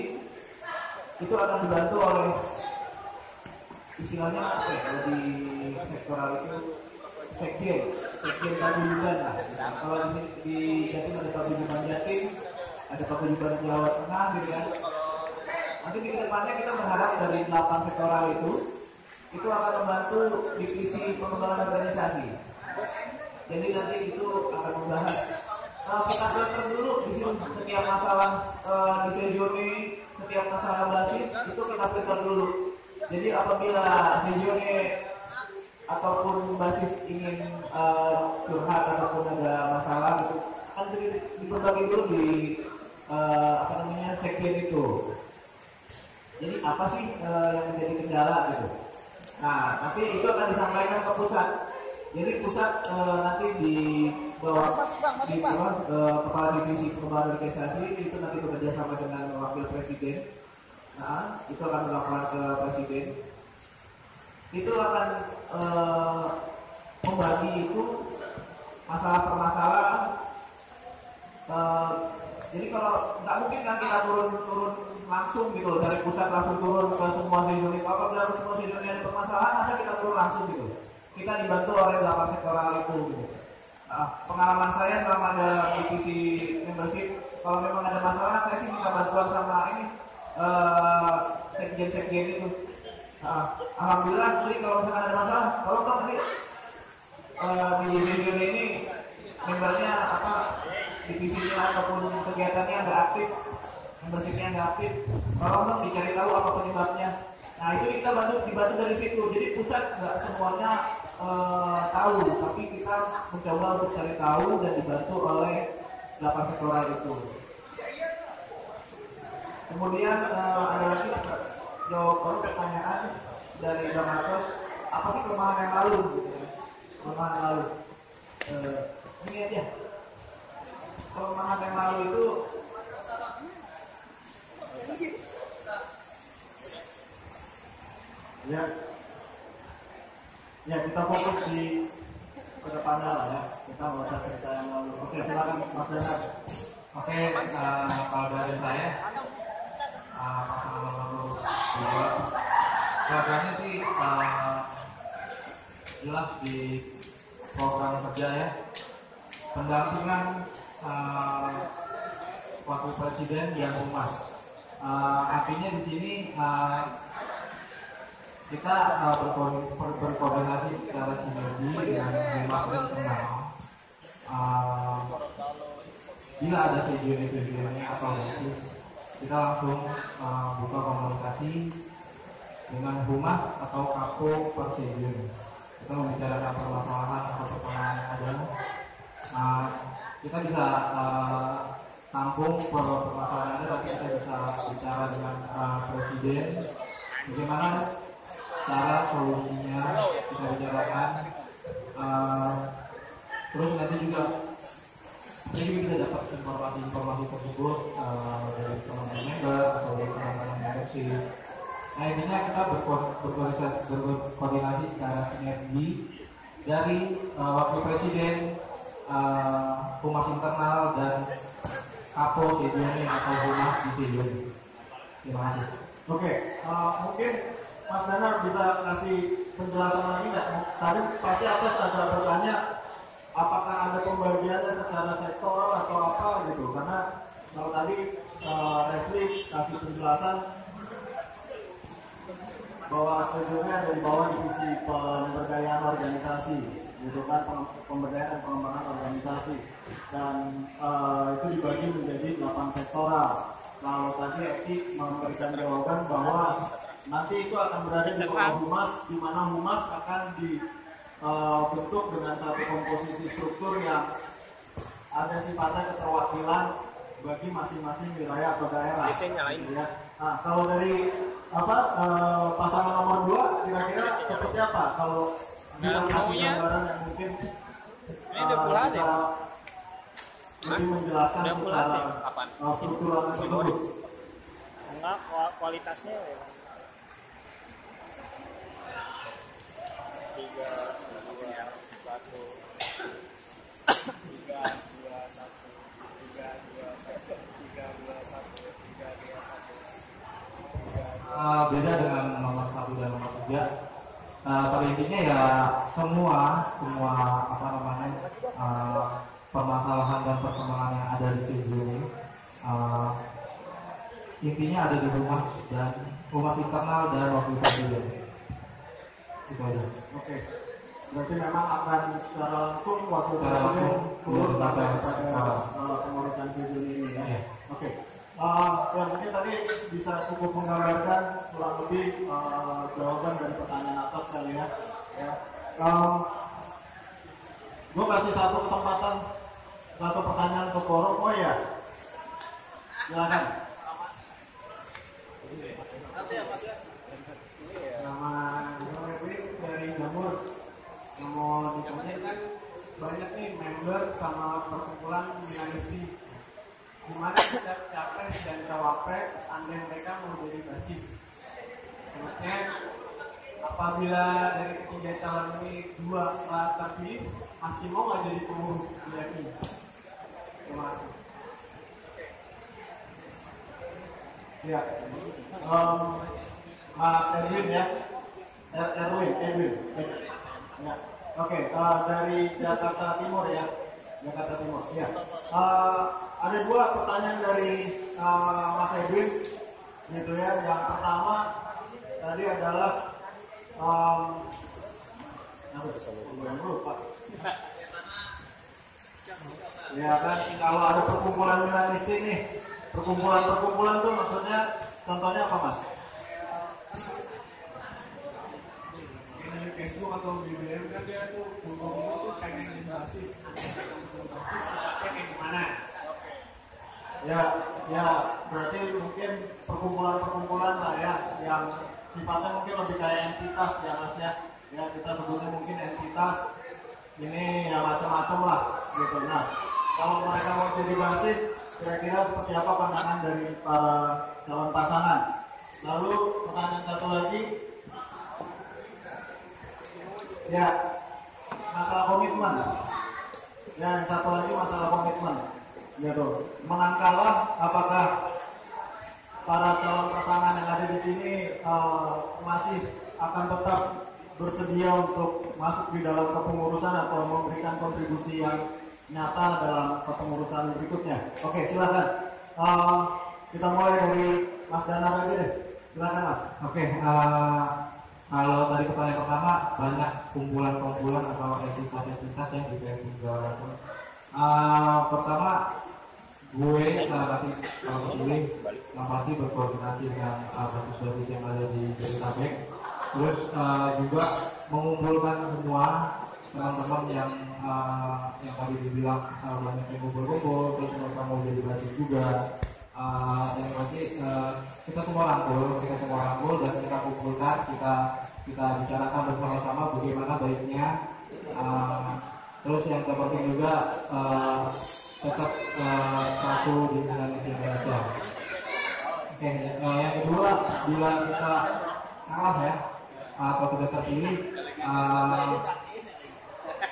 itu akan dibantu oleh istilahnya apa ya, kalau di sektoral itu sekjen paguyuban lah. Kalau di Jatim ada paguyuban Jatim, ada paguyuban Jawa Tengah gitu kan. Nanti di depannya kita berharap dari 8 sektoral itu akan membantu divisi pengembangan organisasi. Jadi nanti itu akan membahas kita filter dulu di sini setiap masalah di sejone, setiap masalah basis itu kita filter dulu. Jadi apabila sejone ataupun basis ingin curhat ataupun ada masalah itu kan dibagi dulu di sekjen itu. Jadi apa sih yang menjadi kendala gitu. Nah, nanti itu akan disampaikan ke pusat. Jadi pusat nanti di bawah kepala divisi pengembangan organisasi itu nanti bekerja sama dengan wakil presiden. Nah, itu akan dilaporkan ke presiden. Itu akan membagi itu masalah per masalah. Jadi kalau nggak mungkin kan kita turun langsung gitu dari pusat langsung turun ke semua sejone. Kalau dalam semua sejone ada permasalahan, masa kita turun langsung gitu. Kita dibantu oleh 8 sektoral itu. Gitu. Pengalaman saya selama ada divisi membership, kalau memang ada masalah, saya sih minta bantuan sama ini sekjen itu. Alhamdulillah, jadi kalau misalkan ada masalah, kalau nanti di video ini membernya apa divisinya ataupun kegiatannya nggak aktif, membershipnya nggak aktif, tolong dicari tahu apa penyebabnya. Nah itu kita dibantu dari situ. Jadi pusat nggak semuanya tahu, tapi kita mencoba untuk cari tahu dan dibantu oleh 8 sektoral itu. Kemudian ada lagi jawab pertanyaan dari Bang Atos apa sih kelemahan yang lalu gitu ya. Kelemahan yang lalu. Ini aja. Kelemahan yang lalu itu ya kita fokus di kedepannya lah ya. Kita nggak usah cerita yang lalu. Oke, silakan Mas Dana. Oke, kalau dari saya pasangan nomor 2 programnya sih jelas di program kerja ya, pendampingan wakil presiden yang humas. Artinya di sini kita berkoordinasi secara sinergi dengan humas internal. Bila ada video-videonya atau basis, kita langsung buka komunikasi dengan humas atau kapo persediaan. Kita membicarakan permasalahan atau permasalahan yang ada. Kita bisa tampung permasalahan yang ada, tapi kita bisa bicara dengan presiden bagaimana cara solusinya kita bicarakan. Terus nanti juga kita dapat informasi tersebut dari teman-teman member atau dari teman-teman direksi. Nah, intinya kita berkoordinasi secara sinergi dari wakil presiden, humas internal dan kapo CJN atau humas di CJN. Terima kasih. Oke, mungkin Mas Dana bisa kasih penjelasan lagi nggak? Tadi pasti atas ada bertanya apakah ada pembagiannya secara sektor atau apa gitu? Karena kalau tadi Refli kasih penjelasan bahwa sejujurnya ada di bawah divisi pemberdayaan organisasi, gitu kan, pemberdayaan dan pengembangan organisasi, dan itu dibagi menjadi 8 sektoral. Kalau tadi Eki memberikan jawaban bahwa nanti itu akan berada di bawah humas, di mana humas akan dibentuk dengan satu komposisi struktur yang ada sifatnya keterwakilan bagi masing-masing wilayah atau daerah. Gitu ya. Nah, kalau dari pasangan nomor 2 kira-kira seperti apa? Kalau bisa kasih gambaran yang mungkin bisa lebih menjelaskan secara struktural tersebut. Enggak, kualitasnya ya. 3, 2, 1, 3, 2, 1, 3, 2, 1, 3, 2, 1. Beda dengan nomor 1 dan nomor 3. Pada intinya ya semua permasalahan dan perkembangan yang ada di sini ini intinya ada di humas dan humas internal dan wakil presiden. Itu aja. Oke. Berarti memang akan secara langsung wakil presiden turun pada pengurusan sejauh ini ya. Oke. Ya mungkin tadi bisa cukup menggambarkan kurang lebih jawaban dari pertanyaan atas kali ya. Gue kasih satu kesempatan, satu pertanyaan ke forum. Oh ya, silakan. Nama Refli dari Jamur. Yang mau ditanya kan banyak nih member sama perkumpulan dinamisi. Dimana setiap capres dan cawapres andai mereka mau jadi basis. Maksudnya apabila dari ketiga calon ini 2 terpilih masih mau nggak jadi pengurus DPI? Terima kasih. Ya, Mas Edwin ya, Edwin. Ya, oke. Dari Jakarta Timur ya, Jakarta Timur. Ya. Ada 2 pertanyaan dari Mas Edwin, gitu ya. Yang pertama tadi adalah lupa. Ya kan, kalau ada perkumpulan milanisti nih, perkumpulan tuh maksudnya contohnya apa Mas? Di Facebook atau di BBM kan dia tuh tuh pengen jadi basis, kayak gimana? Ya berarti mungkin perkumpulan lah ya yang sifatnya mungkin lebih kayak entitas ya Mas ya. Ya kita sebutnya mungkin entitas ini ya macam-macam lah gitu. Nah, kalau mereka mau jadi basis, kira-kira seperti apa pandangan dari para calon pasangan? Lalu pertanyaan satu lagi, ya masalah komitmen. Ya, yang satu lagi masalah komitmen. Gitu. Menang kalah, apakah para calon pasangan yang ada di sini masih akan tetap bersedia untuk masuk di dalam kepengurusan atau memberikan kontribusi yang nyata dalam kepengurusan berikutnya? Oke, silakan. Kita mulai dari Mas Danar aja deh. Silakan Mas. Oke, kalau tadi pertanyaan pertama banyak kumpulan-kumpulan atau entitas yang juga juga pertama gue nanti kalau terpilih yang pasti berkoordinasi dengan basis-basis yang ada di Jabodetabek. Terus juga mengumpulkan semua teman-teman yang tadi dibilang banyak yang kumpul-kumpul, terus mereka mau jadi basis juga. Yang pasti kita semua rangkul dan kita kumpulkan, kita bicarakan bersama-sama bagaimana baiknya. Terus yang terpenting juga tetap satu di Indonesia. Oke, yang kedua, bila kita kalah ya atau tidak terpilih,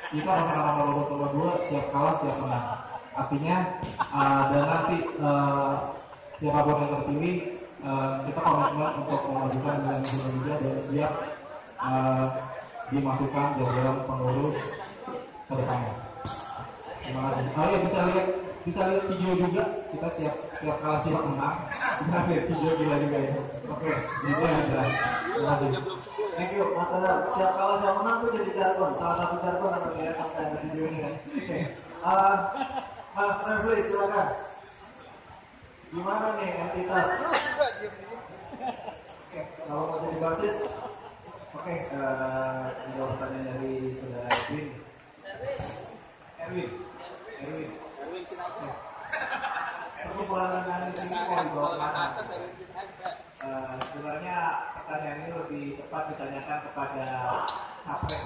kita sama-sama nomor 2 siap kalah siap menang. Artinya dan nanti siapapun yang terpilih kita komitmen untuk memajukan Indonesia dan siap dimasukkan dalam pengurus ke depannya. Terima kasih. Oh ya, bisa lihat video juga, kita siap kalah siap menang. Kita lihat video gila juga ya. Oke, itu yang jelas. Terima kasih. Thank you, Mas Danar. Siap kalah siap menang tuh jadi jargon. Salah satu jargon yang terlihat sampai di video ini kan. Oke. Mas Refli, silakan. Gimana nih entitas? Kalau mau jadi basis, oke. Jawab pertanyaan dari saudara Erwin. Perkumpulan dengan sebenarnya pertanyaan ini lebih tepat ditanyakan kepada capres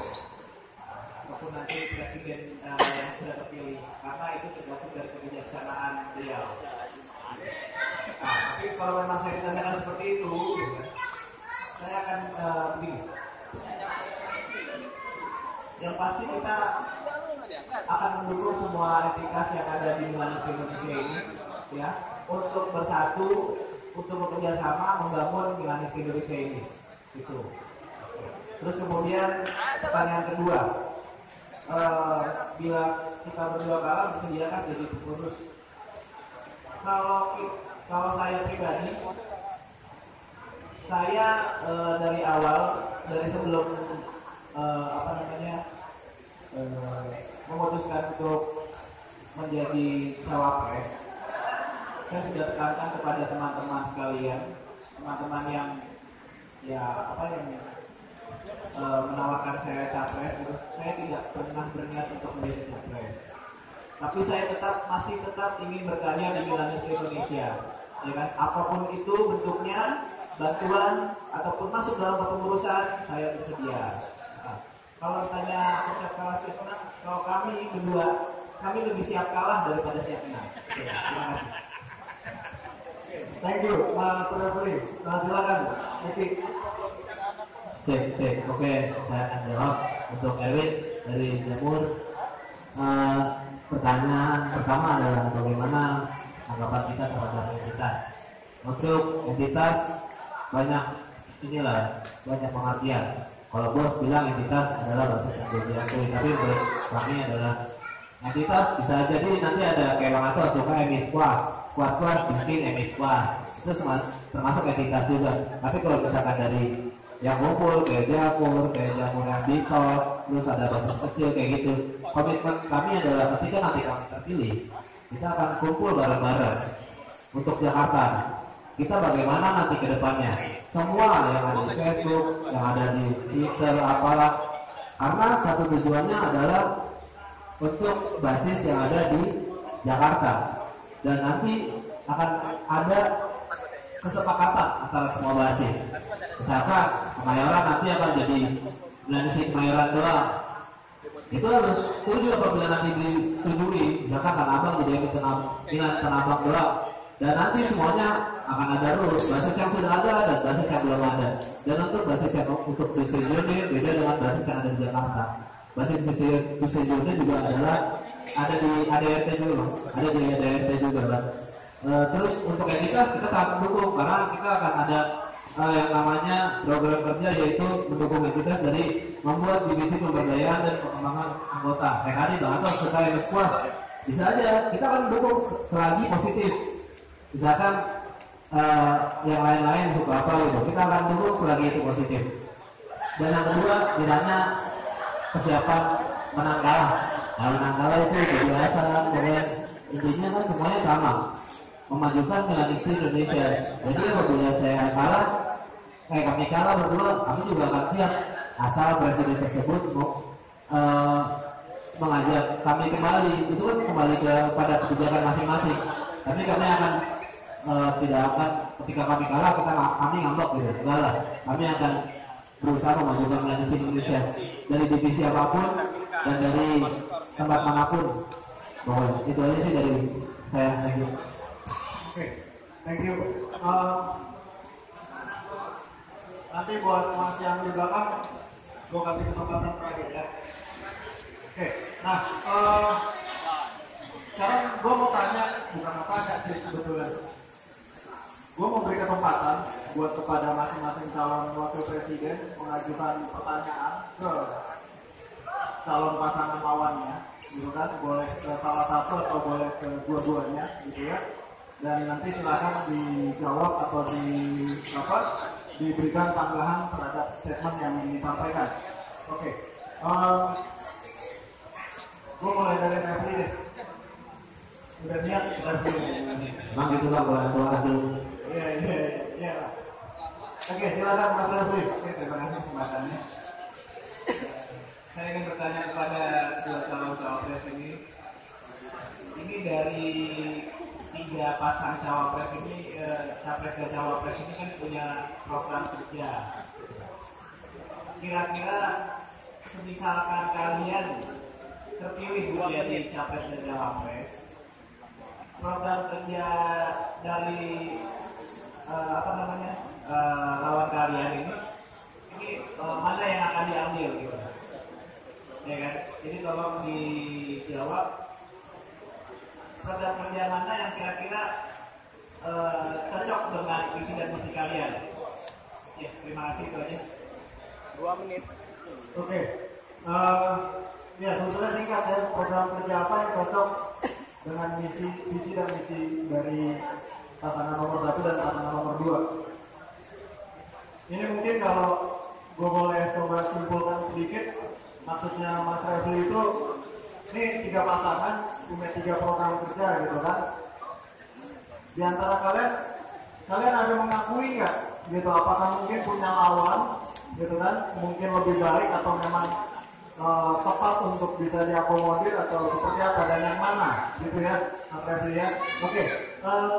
ataupun nanti presiden yang sudah terpilih, karena itu tergantung dari kebijaksanaan beliau. Nah, tapi kalau memang saya ditanyakan seperti itu, saya akan begini. Yang pasti kita akan mendukung semua entitas yang ada di Indonesia ini, ya, untuk bersatu, untuk bekerja sama membangun Indonesia ini. Itu. Terus kemudian pertanyaan kedua, bila kita berdua kalah disediakan jadi pengurus. Kalau saya pribadi, saya dari awal, dari sebelum memutuskan untuk menjadi cawapres, saya sudah tekankan kepada teman-teman sekalian, teman-teman yang menawarkan saya capres, saya tidak pernah berniat untuk menjadi capres. Tapi saya masih tetap ingin berkarya di Indonesia, ya kan? Apapun itu bentuknya, bantuan ataupun masuk dalam kepengurusan, saya bersedia. Nah, kalau ditanya siap kalah siap menang, kalau kami berdua, kami lebih siap kalah daripada siap menang. Oke, terima kasih. Thank you, Mas Refli. Silakan, Etik. Cek. Oke, saya akan jawab untuk Erwin dari Jamur. Pertanyaan pertama adalah bagaimana tanggapan kita terhadap entitas. Untuk entitas banyak pengertian. Kalau bos bilang entitas adalah basis yang diakui, tapi menurut kami adalah entitas bisa jadi nanti ada kayak Bang Ato suka emis kuas bikin emis kuas, itu termasuk entitas juga. Tapi kalau misalkan dari yang kumpul kayak jamur yang bitot, terus ada basis kecil kayak gitu, komitmen kami adalah ketika nanti kami terpilih, kita akan kumpul bareng-bareng untuk Jakarta. Kita bagaimana nanti ke depannya, semua yang ada di Facebook, yang ada di Twitter, apalah, karena satu tujuannya adalah untuk basis yang ada di Jakarta, dan nanti akan ada kesepakatan antara semua basis. Misalkan Kemayoran nanti akan jadi Melanisi Kemayoran doang. Itu harus setuju apabila nanti disetujui. Misalkan Tanah Abang jadi minat Tanah Abang doang. Dan nanti semuanya akan ada rules, basis yang sudah ada dan basis yang belum ada. Dan untuk basis yang untuk decisionnya beda dengan basis yang ada di Jakarta. Basis decisionnya juga adalah ada di ADRT juga, ada di ADRT juga kan. Terus untuk entitas kita sangat mendukung karena kita akan ada yang namanya program kerja yaitu mendukung entitas dari membuat divisi pemberdayaan dan pengembangan anggota. Tadi Bang Anton sebagai puas bisa aja kita akan mendukung selagi positif. Misalkan yang lain-lain suka apa gitu, kita akan dukung selagi itu positif. Dan yang kedua, tidaknya kesiapan menang kalah. Nah, menang kalah itu biasa, kemudian intinya kan semuanya sama, memajukan Milanista Indonesia. Jadi apabila saya kalah, kami kalah berdua, kami juga akan siap asal presiden tersebut mau mengajak kami kembali. Itu kan kembali kepada kebijakan masing-masing. Tapi kami akan tidak akan ketika kami kalah kami ngambek gitu, enggak lah. Kami akan berusaha memajukan Milanista Indonesia dari divisi apapun dan dari tempat manapun. Itu aja sih dari saya. Thank you. Oke, thank you. Nanti buat Mas yang di belakang, gue kasih kesempatan terakhir ya. Oke, nah sekarang gue mau tanya, bukan mau tanya sih sebetulnya. Gue mau beri kesempatan buat kepada masing-masing calon wakil presiden mengajukan pertanyaan ke calon pasangan lawannya, gitu kan? Boleh ke salah satu atau boleh ke dua-duanya, gitu ya. Dan nanti silakan dijawab atau diberikan tanggapan terhadap statement yang disampaikan. Oke, gue mulai dari Refli deh. Udah niat kita sini. Emang gitu lah boleh dulu. Iya. Oke, silakan Mas Refli. Oke, terima kasih kesempatannya. Saya ingin bertanya kepada dua calon cawapres ini. Ini dari 3 pasang cawapres ini, capres dan cawapres ini kan punya program kerja. Kira-kira misalkan kalian terpilih menjadi capres dan cawapres, program kerja dari lawan kalian ini mana yang akan diambil gitu, ya kan? Jadi tolong dijawab program kerja mana yang kira-kira cocok dengan visi dan misi kalian. Ya, terima kasih, itu aja. 2 menit. Oke, ya sebetulnya singkat ya, program kerja apa yang cocok dengan visi dan misi dari pasangan nomor 1 dan pasangan nomor 2. Ini mungkin kalau gue boleh coba simpulkan sedikit, maksudnya Mas Refli itu ini 3 pasangan punya 3 program kerja gitu kan. Di antara kalian ada mengakui nggak gitu, apakah mungkin punya lawan gitu kan, mungkin lebih baik atau memang tepat untuk bisa diakomodir atau seperti apa dan yang mana gitu ya, Mas Refli ya. Oke,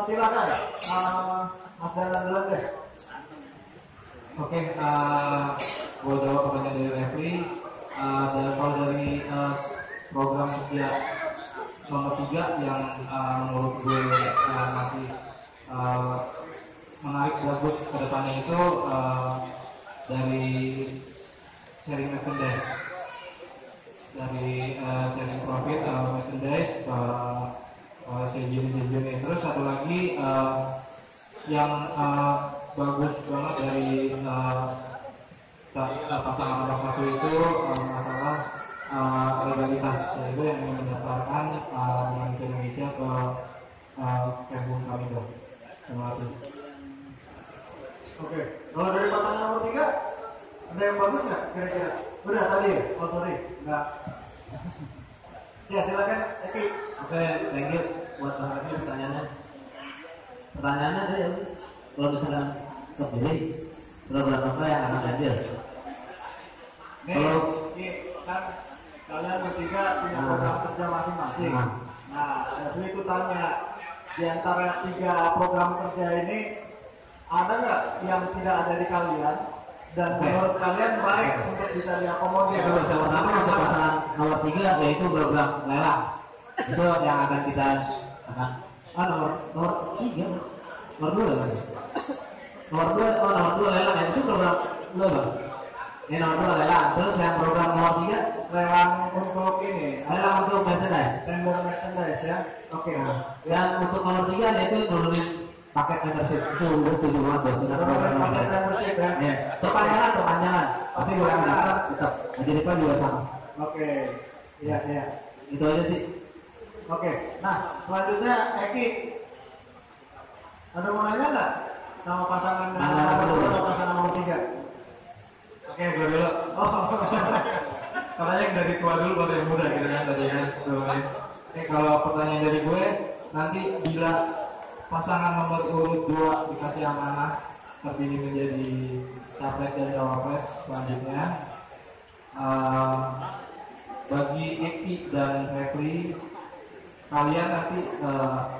silakan Mas Dalan dulu deh. Oke, gue jawab pertanyaan dari Refli. Kalau dari program kerja nomor 3 yang menurut gue nanti menarik bagus ke depannya itu dari sharing merchandise, dari sharing profit merchandise sejenis. Terus satu lagi yang bagus banget dari pasangan nomor 1 itu masalah legalitas, yaitu yang mendaftarkan Milanista Indonesia ke Kebun Kamido. Terima kasih. Oke, kalau dari pasangan nomor 3 ada yang bagus nggak kira-kira? Udah tadi ya? Oh sorry, enggak. Ya silakan, Eki. Oke, thank you buat Mas Refli pertanyaannya. Pertanyaannya tadi kalau misalkan terpilih program apa yang akan diambil? Ini kan kalian bertiga punya program kerja masing-masing. Nah, Refli itu tanya, di antara 3 program kerja ini ada nggak yang tidak ada di kalian dan menurut kalian baik untuk bisa diakomodir. Yang pertama untuk pasangan nomor 3 yaitu program lelang. Itu yang akan kita nomor 3 nomor 2 kan? Nomor 2 lelang ya, itu program lo bang. Ini nomor 2 lelang. Terus yang program nomor 3 lelang untuk ini, lelang untuk merchandise. tender merchandise ya. Oke. Dan untuk nomor 3 yaitu nurunin paket membership. Itu gue setuju banget tuh. Kita Nurunin paket membership ya. Ya, kepanjangan. Tapi bukan dapat tetap. Jadi Pak juga sama. Oke. Iya. Itu aja sih. Oke. Nah, selanjutnya Eki. Ada mau nanya nggak sama pasangan nomor 2 atau pasangan nomor 3? Oke, gue dulu. Oh. Katanya yang dari tua dulu baru yang muda gitu kan tadi kan. Kalau pertanyaan dari gue, nanti bila pasangan nomor urut 2 dikasih amanah terpilih menjadi capres dan cawapres selanjutnya, bagi Eki dan Refli, kalian nanti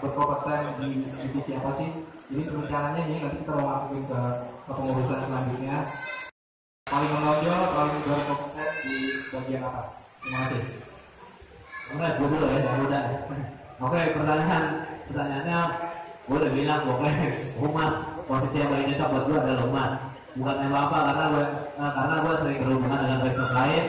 berkompeten di divisi apa sih? Jadi rencananya ini nanti kita mau masukin ke kepengurusan selanjutnya. Paling menonjol, paling berkompeten di bagian apa? Terima kasih. Oke, gue dulu ya, yang muda. Oke, pertanyaannya gue udah bilang pokoknya humas, posisi yang paling cocok buat gue adalah humas. Bukan apa-apa karena gue sering berhubungan dengan pihak lain.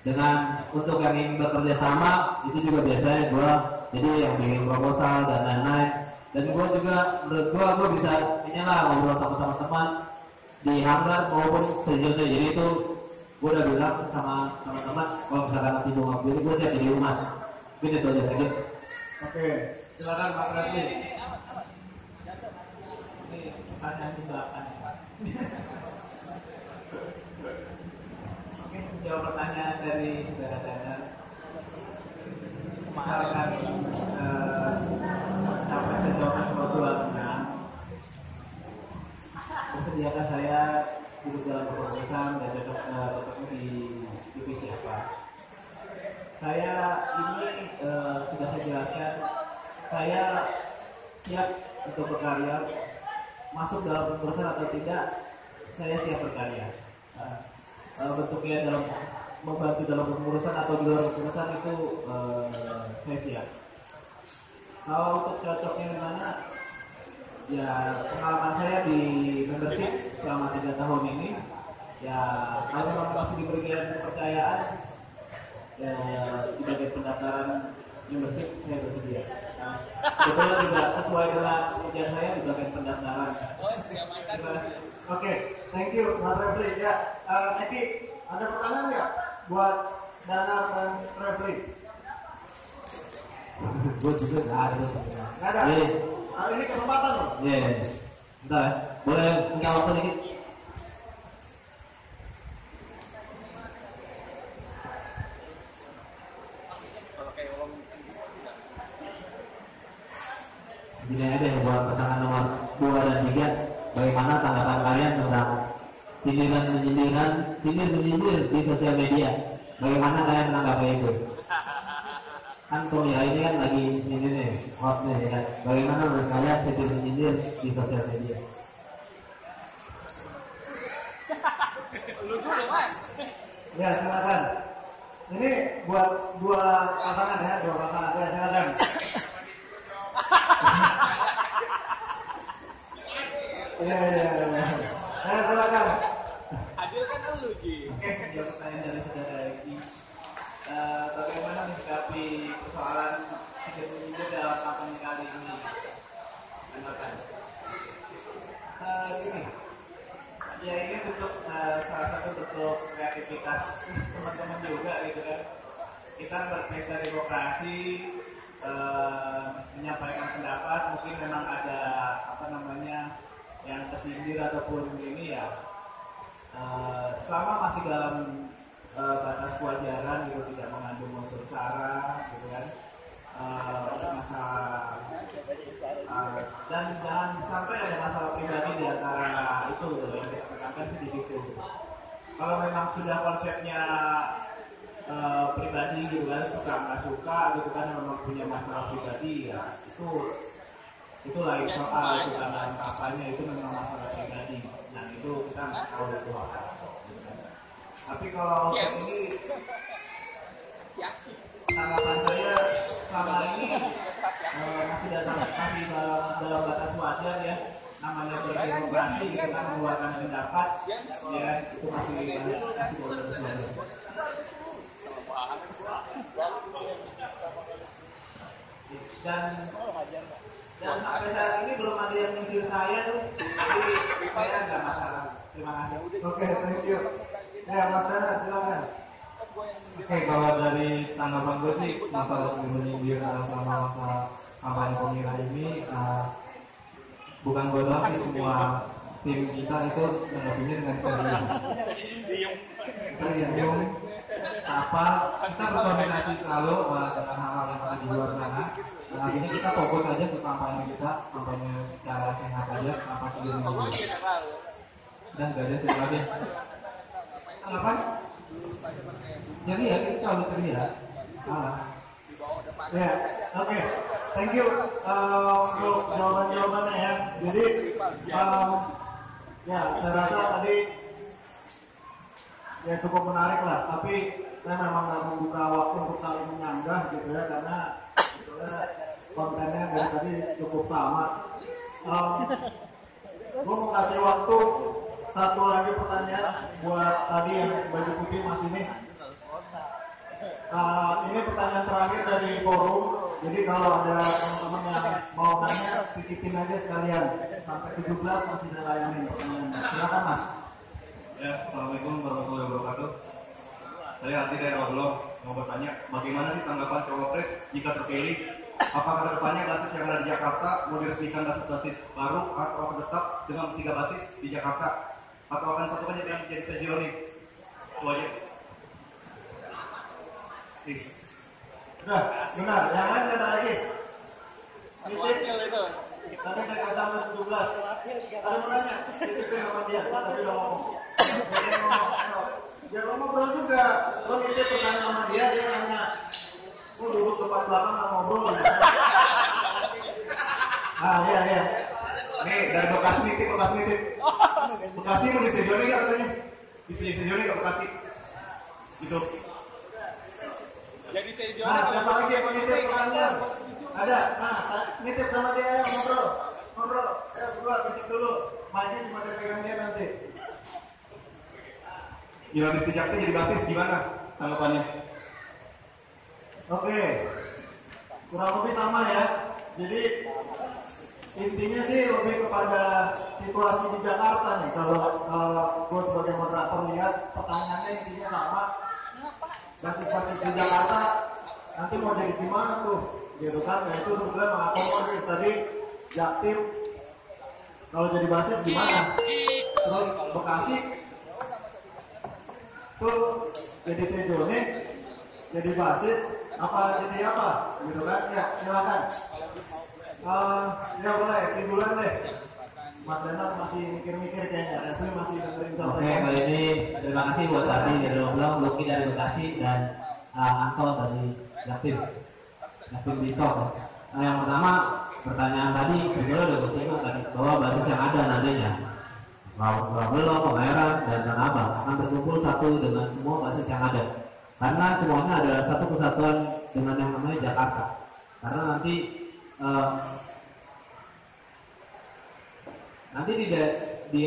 Dengan untuk yang ingin bekerja sama itu juga biasanya gue jadi yang bikin proposal dan lain-lain. Dan gue juga menurut gue bisa ngobrol sama teman-teman di Harvard maupun sejauhnya. Jadi itu gue udah bilang sama teman-teman kalau misalkan nanti gue nggak pilih gue siap jadi humas. Mungkin itu aja lagi. Oke, silakan Pak Refli. Ini pertanyaan juga akan. Oke, jawab pertanyaan dari saudara Dana. Misalkan capres dan cawapres nomor 2 menang, bersediakah saya duduk dalam kepengurusan dan cocoknya di divisi apa? Saya ini sudah saya jelaskan, saya siap untuk berkarya, masuk dalam kepengurusan atau tidak, saya siap berkarya. Bentuknya dalam membantu dalam kepengurusan atau di luar kepengurusan itu saya siap. Kalau untuk cocoknya di mana? Ya pengalaman saya di membership selama 3 tahun ini, ya kalau memang masih diberikan kepercayaan, ya di bagian pendaftaran membership saya bersedia. Nah, kebetulan juga sesuai dengan pekerjaan saya di bagian pendaftaran. Oke, thank you Mas Refli. Ya, Eki, ada pertanyaan nggak buat Dana dan Refli? Gue juga nggak ada. Nggak ada. Nah, ini kesempatan loh. Iya. Bentar ya. Boleh minta waktu dikit? Gini aja buat pasangan nomor 2 dan 3, bagaimana tanggapan kalian tentang sindir-menyindir di sosial media? Bagaimana kalian menanggapi itu? Kan Tomia ini kan lagi ini nih, hotnya ya kan. Bagaimana menurut kalian sindir-menyindir di sosial media? Lu dulu Mas. Ya, silakan. Ini buat dua pasangan ya, silakan. Iya. Saya silakan. Adil kan lu Ji. Oke, jawab pertanyaan dari saudara Eki. Bagaimana menyikapi persoalan sindir-menyindir dalam kampanye kali ini? Tanggapan. Gini, ya ini bentuk salah satu bentuk kreativitas teman-teman juga gitu kan. Kita berpesta demokrasi, menyampaikan pendapat, mungkin memang ada yang tersindir ataupun ini ya. Selama masih dalam batas kewajaran gitu, tidak mengandung unsur sara gitu kan, masalah dan jangan sampai ada masalah pribadi di antara itu gitu, yang kita tekankan sih di situ. Kalau memang sudah konsepnya pribadi gitu kan, suka nggak suka gitu kan, memang punya masalah pribadi ya itu lain soal, itu karena kampanye itu memang masalah pribadi. Nah itu kita nggak tahu itu apa. Tapi kalau untuk ini tanggapan saya selama ini masih dalam batas wajar ya. Namanya berdemokrasi gitu kan, mengeluarkan pendapat ya, itu masih boleh bersuara. Dan sampai saat ini belum ada yang nyindir saya tuh, jadi saya nggak masalah. Terima kasih. Oke, thank you. Ya, Mas Dana, silakan. Oke, kalau dari tanggapan gue sih masalah menyindir sama masa kampanye pemilihan ini bukan gue doang sih, semua tim kita itu menghadapinya dengan serius. Apa kita berkoordinasi selalu dengan hal-hal yang ada di luar sana. Akhirnya kita fokus aja ke kampanye kita, kampanye secara sehat aja, apa sih yang mau. Dan gak ada terima kasih. Tanggapan? Jadi ya kita udah terlihat. Ya, oke. Thank you untuk jawaban-jawabannya ya. Jadi, ya saya rasa tadi ya cukup menarik lah. Tapi saya memang nggak membuka waktu untuk saling menyanggah gitu ya, karena kontennya dari tadi cukup sama. Gue mau kasih waktu satu lagi pertanyaan buat tadi yang baju putih Mas ini. Ini pertanyaan terakhir dari forum. Jadi kalau ada teman-teman yang mau nanya, titipin aja sekalian. Sampai 17 masih ada layanin pertanyaan. Silakan Mas. Ya, Assalamualaikum warahmatullahi wabarakatuh. Saya Hati dari Oblong mau bertanya, bagaimana sih tanggapan cawapres jika terpilih? Apakah kedepannya basis yang ada di Jakarta mau diresmikan basis baru atau akan tetap dengan 3 basis di Jakarta? Atau akan satu saja yang jadi sejauh ini? Itu aja. Udah, benar. Yang lain ada lagi. Tadi saya kasih sampai 17. Ada pertanyaan? Titipin sama dia. Tadi udah ngomong. Dia ngobrol juga. Lo nitip pertanyaan sama dia nanya. Gue duduk depan belakang nggak ngobrol. Iya. Nih, dari Bekasi nitip. Bekasi mau disejoni nggak katanya? Disejoni nggak Bekasi? Gitu. Jadi saya Siapa lagi yang mau nitip pertanyaan? Ada. Nitip sama dia ya, ngobrol. Keluar fisik dulu. Maju cuma pegang dia nanti. Gila Jakti jadi basis gimana tanggapannya? Oke. Kurang lebih sama ya. Jadi intinya sih lebih kepada situasi di Jakarta nih. Kalau gue sebagai moderator lihat pertanyaannya intinya sama. Basis-basis di Jakarta nanti mau jadi gimana tuh? Gitu kan? Nah itu sebenarnya mengakomodir tadi Jaktim. Kalau jadi basis gimana? Terus Bekasi tuh jadi sejone, jadi basis apa jadi apa? Gitu kan? Ya silakan. Ya boleh, tiduran deh. Mas Dana masih mikir-mikir kayaknya, Refli masih dengerin sampai. Oke, kali ini terima kasih buat tadi dari Oblong, Luki dari Bekasi dan Anto dari Jaktim Dito. Yang pertama pertanyaan tadi sebenarnya udah gue singgung tadi bahwa basis yang ada nantinya Belum, Pangeran dan Tanah Abang akan berkumpul satu dengan semua basis yang ada. Karena semuanya adalah satu kesatuan dengan yang namanya Jakarta. Karena nanti di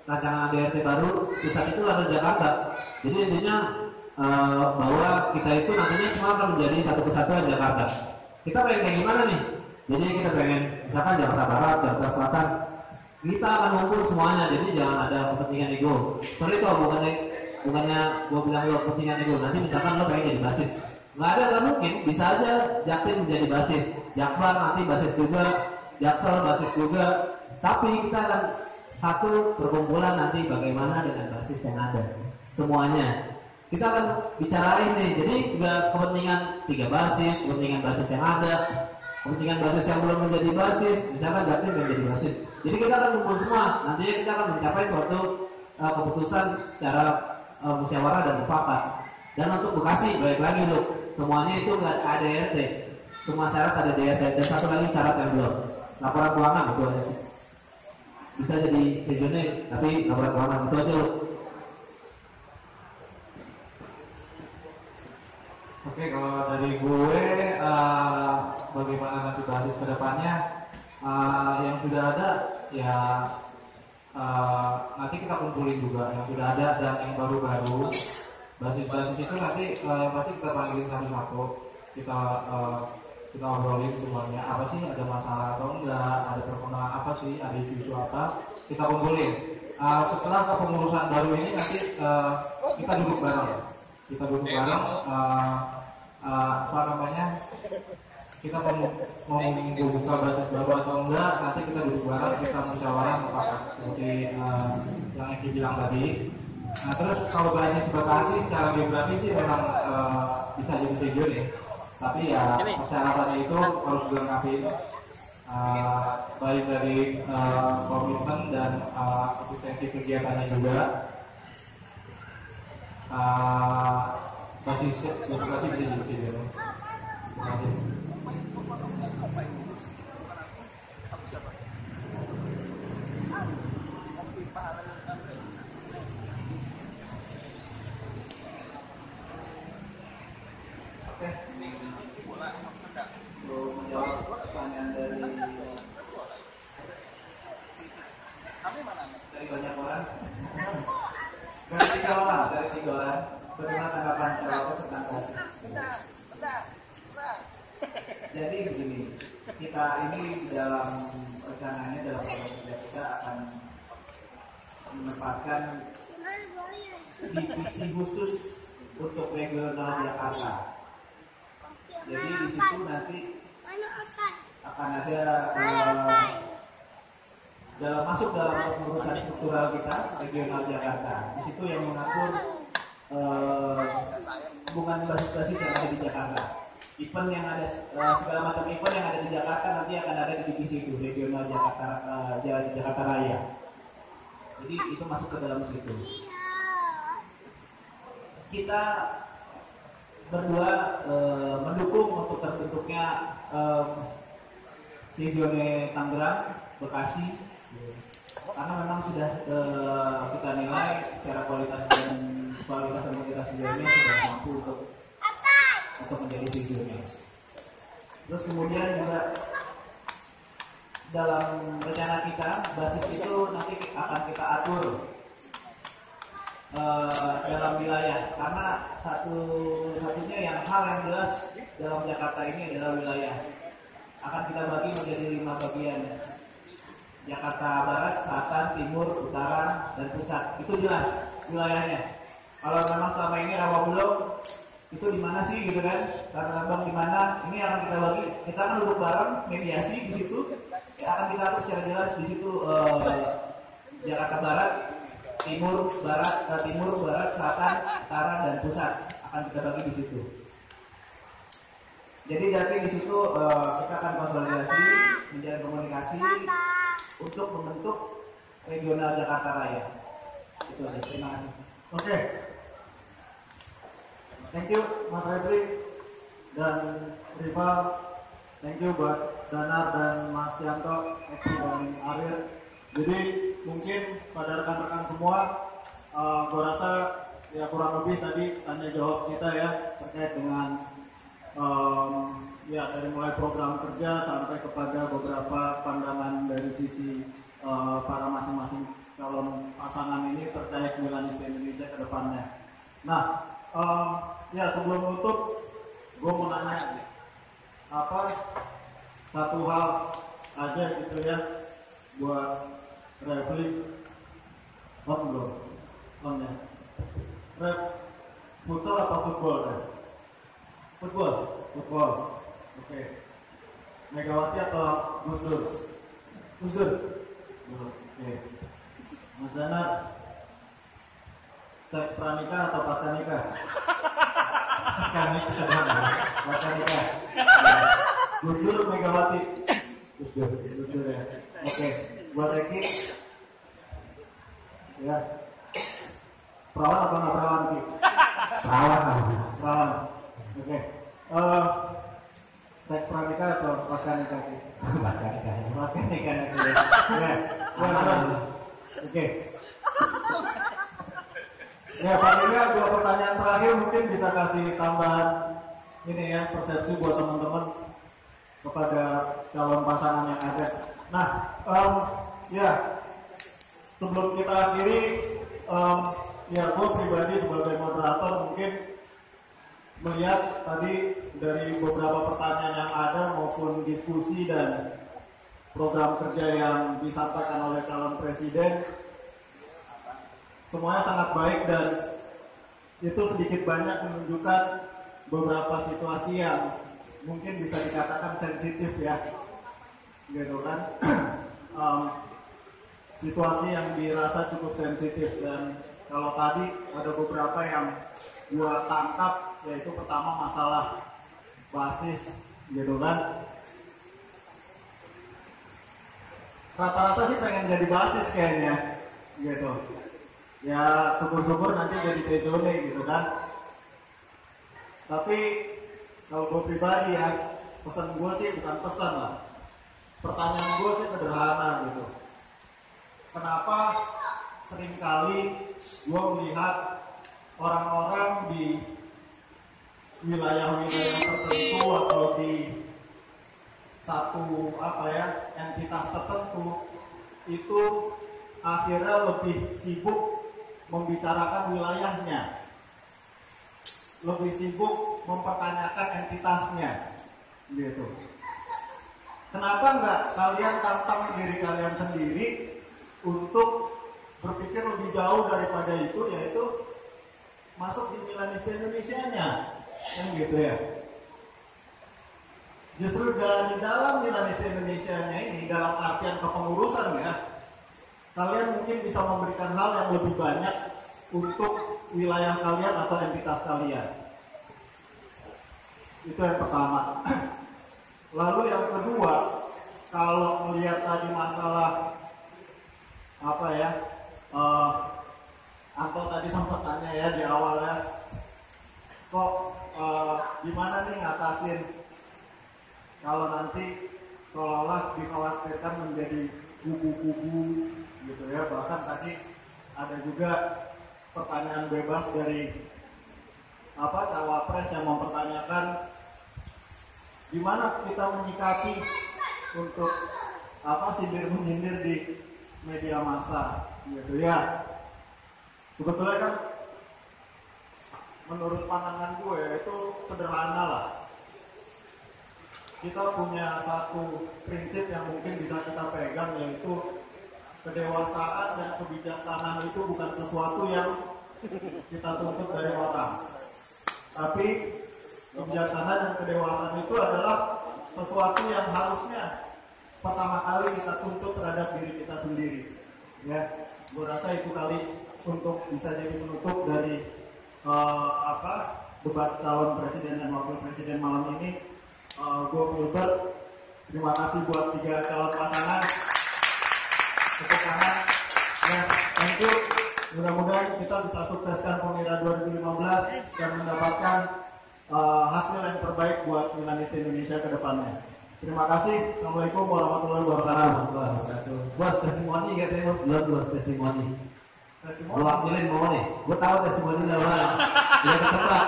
rancangan DRT baru pusat itu ada Jakarta. Jadi intinya bahwa kita itu nantinya semua akan menjadi satu kesatuan Jakarta. Kita pengen kayak gimana nih? Jadi kita pengen misalkan Jakarta Barat, Jakarta Selatan, kita akan ngumpul semuanya. Jadi jangan ada kepentingan ego. Sorry kok bukannya gue bilang lo kepentingan ego. Nanti misalkan lo pengen jadi basis, nggak ada, nggak mungkin. Bisa aja Jaktim menjadi basis, Jakbar nanti basis juga, Jaksel basis juga. Tapi kita akan satu perkumpulan nanti bagaimana dengan basis yang ada semuanya. Kita akan bicarain nih. Jadi juga kepentingan 3 basis, kepentingan basis yang ada, kepentingan basis yang belum menjadi basis, misalkan Jaktim menjadi basis. Jadi kita akan kumpul semua. Nantinya kita akan mencapai suatu keputusan secara musyawarah dan mufakat. Dan untuk Bekasi, balik lagi loh, semuanya itu nggak ada DRT. Semua syarat ada DRT. Dan satu lagi syarat yang belum, laporan keuangan itu aja sih. Bisa jadi sejone, tapi laporan keuangan itu aja loh. bagaimana nanti basis kedepannya. Yang sudah ada ya nanti kita kumpulin juga yang sudah ada dan yang baru-baru. Basis-basis itu nanti yang pasti kita panggilin satu-satu, kita obrolin semuanya, apa sih, ada masalah atau enggak, ada perkembangan apa sih, ada isu apa, kita kumpulin. Setelah kepengurusan baru ini nanti kita duduk bareng, apa namanya, kita mau buka basis baru atau enggak, nanti kita duduk bareng, kita musyawarah mufakat seperti yang Eki bilang tadi. Nah terus kalau basis Bekasi secara geografi sih memang bisa jadi region ya, tapi ya persyaratannya itu harus dilengkapi baik dari komitmen dan eksistensi kegiatannya juga. Basis Bekasi bisa jadi region. Terima kasih. Menjawab pertanyaan dari banyak orang, dari tiga orang, bagaimana tanggapan cawapres tentang kasus? Jadi begini, kita ini dalam rencananya dalam program kerja kita akan menempatkan divisi khusus untuk regional Jakarta. Jadi di situ nanti akan ada masuk dalam pengurusan struktural kita regional Jakarta. Di situ yang mengatur hubungan basis-basis yang ada di Jakarta. Event yang ada segala macam event yang ada di Jakarta nanti akan ada di divisi itu regional Jakarta Raya. Jadi itu masuk ke dalam situ. Kita berdua mendukung untuk terbentuknya zone Tangerang, Bekasi, karena memang sudah kita nilai secara kualitas dan kualitas zone sudah mampu untuk menjadi zone. Terus kemudian juga dalam rencana kita basis itu nanti akan kita atur dalam wilayah, karena satunya yang hal yang jelas dalam Jakarta ini adalah wilayah. Akan kita bagi menjadi 5 bagian: Jakarta Barat, Selatan, Timur, Utara, dan Pusat. Itu jelas wilayahnya. Kalau memang selama ini Rawabelong itu di mana sih gitu kan? Karena Abang di mana? Ini akan kita bagi. Kita akan duduk bareng, mediasi di situ. Ya, akan kita atur secara jelas di situ Jakarta Barat, Timur, Barat, Selatan, Utara, dan Pusat akan kita bagi di situ. Jadi nanti di situ kita akan konsolidasi, menjalin komunikasi untuk membentuk regional Jakarta Raya. Itu aja. Terima kasih. Oke. Thank you Mas Refli dan Rival. Thank you buat Danar dan Mas Yanto, Eki dan Ariel. Jadi mungkin pada rekan-rekan semua, gue rasa ya kurang lebih tadi tanya jawab kita ya terkait dengan ya dari mulai program kerja sampai kepada beberapa pandangan dari sisi para masing-masing calon pasangan ini terkait Milanis Indonesia ke depannya. Nah, ya sebelum tutup, gue mau nanya apa satu hal aja gitu ya buat Refli. Belum ya. Ref, futsal apa football ya? Football. Oke. Megawati atau Gus Dur? Oke. Mas Danar, seks pranikah atau pasca nikah? Pasca nikah. Gus Dur, Megawati. Gus Dur ya. Oke. Buat Eki, ya. Perawan atau nggak perawan Ki? Perawan. Oke. Seks pranikah atau pasca nikah Ki? Pasca nikah. Ya. Oke. Ya, paling nggak 2 pertanyaan terakhir mungkin bisa kasih tambahan ini ya, persepsi buat teman-teman kepada calon pasangan yang ada. Nah, ya sebelum kita akhiri, ya gue pribadi sebagai moderator mungkin melihat tadi dari beberapa pertanyaan yang ada maupun diskusi dan program kerja yang disampaikan oleh calon presiden, semuanya sangat baik dan itu sedikit banyak menunjukkan beberapa situasi yang mungkin bisa dikatakan sensitif ya, gitu kan. Situasi yang dirasa cukup sensitif, dan kalau tadi ada beberapa yang gua tangkap, yaitu pertama masalah basis, gitu kan. Rata-rata sih pengen jadi basis kayaknya, gitu. Ya syukur-syukur nanti jadi sejone, gitu kan. Tapi kalau gue pribadi ya, pesan gue sih bukan pesan lah. Pertanyaan gue sih sederhana gitu. Kenapa seringkali gue melihat orang-orang di wilayah-wilayah tertentu atau di satu entitas tertentu itu akhirnya lebih sibuk membicarakan wilayahnya, lebih sibuk mempertanyakan entitasnya, gitu. Kenapa nggak kalian tantang diri kalian sendiri untuk berpikir lebih jauh daripada itu, yaitu masuk di Milanista Indonesianya, kan gitu ya. Justru di dalam Milanista Indonesianya ini, dalam artian kepengurusan ya, kalian mungkin bisa memberikan hal yang lebih banyak untuk wilayah kalian atau entitas kalian. Itu yang pertama. Lalu yang kedua, kalau melihat tadi masalah Anto tadi sempat tanya ya di awalnya, kok gimana nih ngatasin kalau nanti seolah-olah dikhawatirkan menjadi kubu-kubu gitu ya. Bahkan tadi ada juga pertanyaan bebas dari cawapres yang mempertanyakan gimana kita menyikapi untuk sindir-menyindir di media massa gitu ya. Sebetulnya kan menurut pandangan gue itu sederhana lah. Kita punya satu prinsip yang mungkin bisa kita pegang, yaitu kedewasaan dan kebijaksanaan itu bukan sesuatu yang kita tuntut dari orang. Tapi kebijaksanaan dan kedewasaan itu adalah sesuatu yang harusnya pertama kali kita tuntut terhadap diri kita sendiri. Ya, gue rasa itu kali untuk bisa jadi penutup dari debat calon presiden dan wakil presiden malam ini. Gue Filter, terima kasih buat 3 calon pasangan. Tepuk tangan. Ya, thank you. Mudah-mudahan kita bisa sukseskan Pemira 2015 dan mendapatkan hasil yang terbaik buat Milanista Indonesia ke depannya. Terima kasih. Assalamualaikum warahmatullahi wabarakatuh. Bos, testimoni katanya bos, testimoni. Gue wakilin mau nih, gue tahu testimoni lawan. Dia ketempat.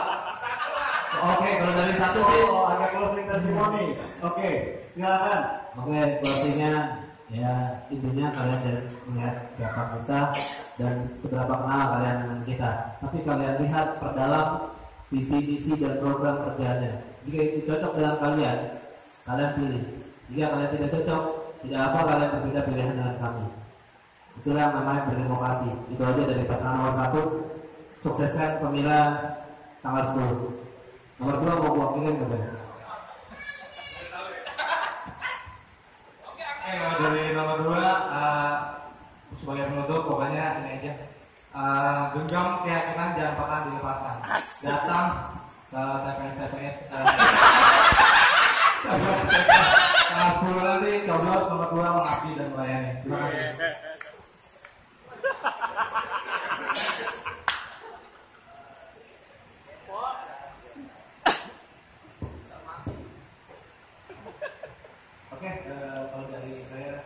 Oke, kalau dari satu sih ada closing testimoni. Oke, silakan. Oke, closingnya ya intinya kalian jangan melihat siapa kita dan seberapa kenal kalian dengan kita, tapi kalian lihat perdalam visi misi dan program kerjanya. Jika itu cocok dengan kalian pilih. Jika kalian tidak cocok, tidak apa kalian berbeda pilihan dengan kami. Itulah namanya berdemokrasi. Itu aja dari pasangan nomor 1. Sukseskan pemilihan tanggal 10. Nomor 2 mau wakilin ke mana? Dari nomor 2 sebagai penutup pokoknya ini aja. Genggam keyakinan jangan pernah dilepaskan. Datang ke TPS tanggal 10 nanti coblos nomor 2 mengabdi dan melayani. Terima kasih. Oke, kalau dari saya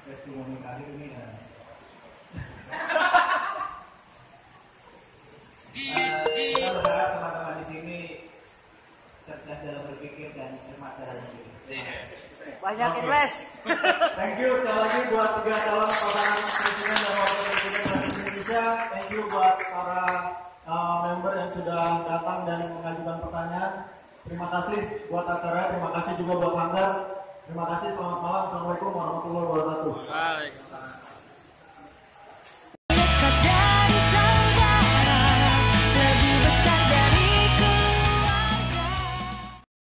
testimoni karir ini ya. Kita berharap teman-teman di sini cerdas dalam berpikir dan cermat dalam berpikir. Banyak invest. Thank you sekali lagi buat 3 calon pasangan presiden dan wakil presiden Republik Indonesia. Thank you buat para member yang sudah datang dan mengajukan pertanyaan. Terima kasih buat acara, terima kasih juga buat Hanggar. Terima kasih, selamat malam. Assalamualaikum warahmatullahi wabarakatuh.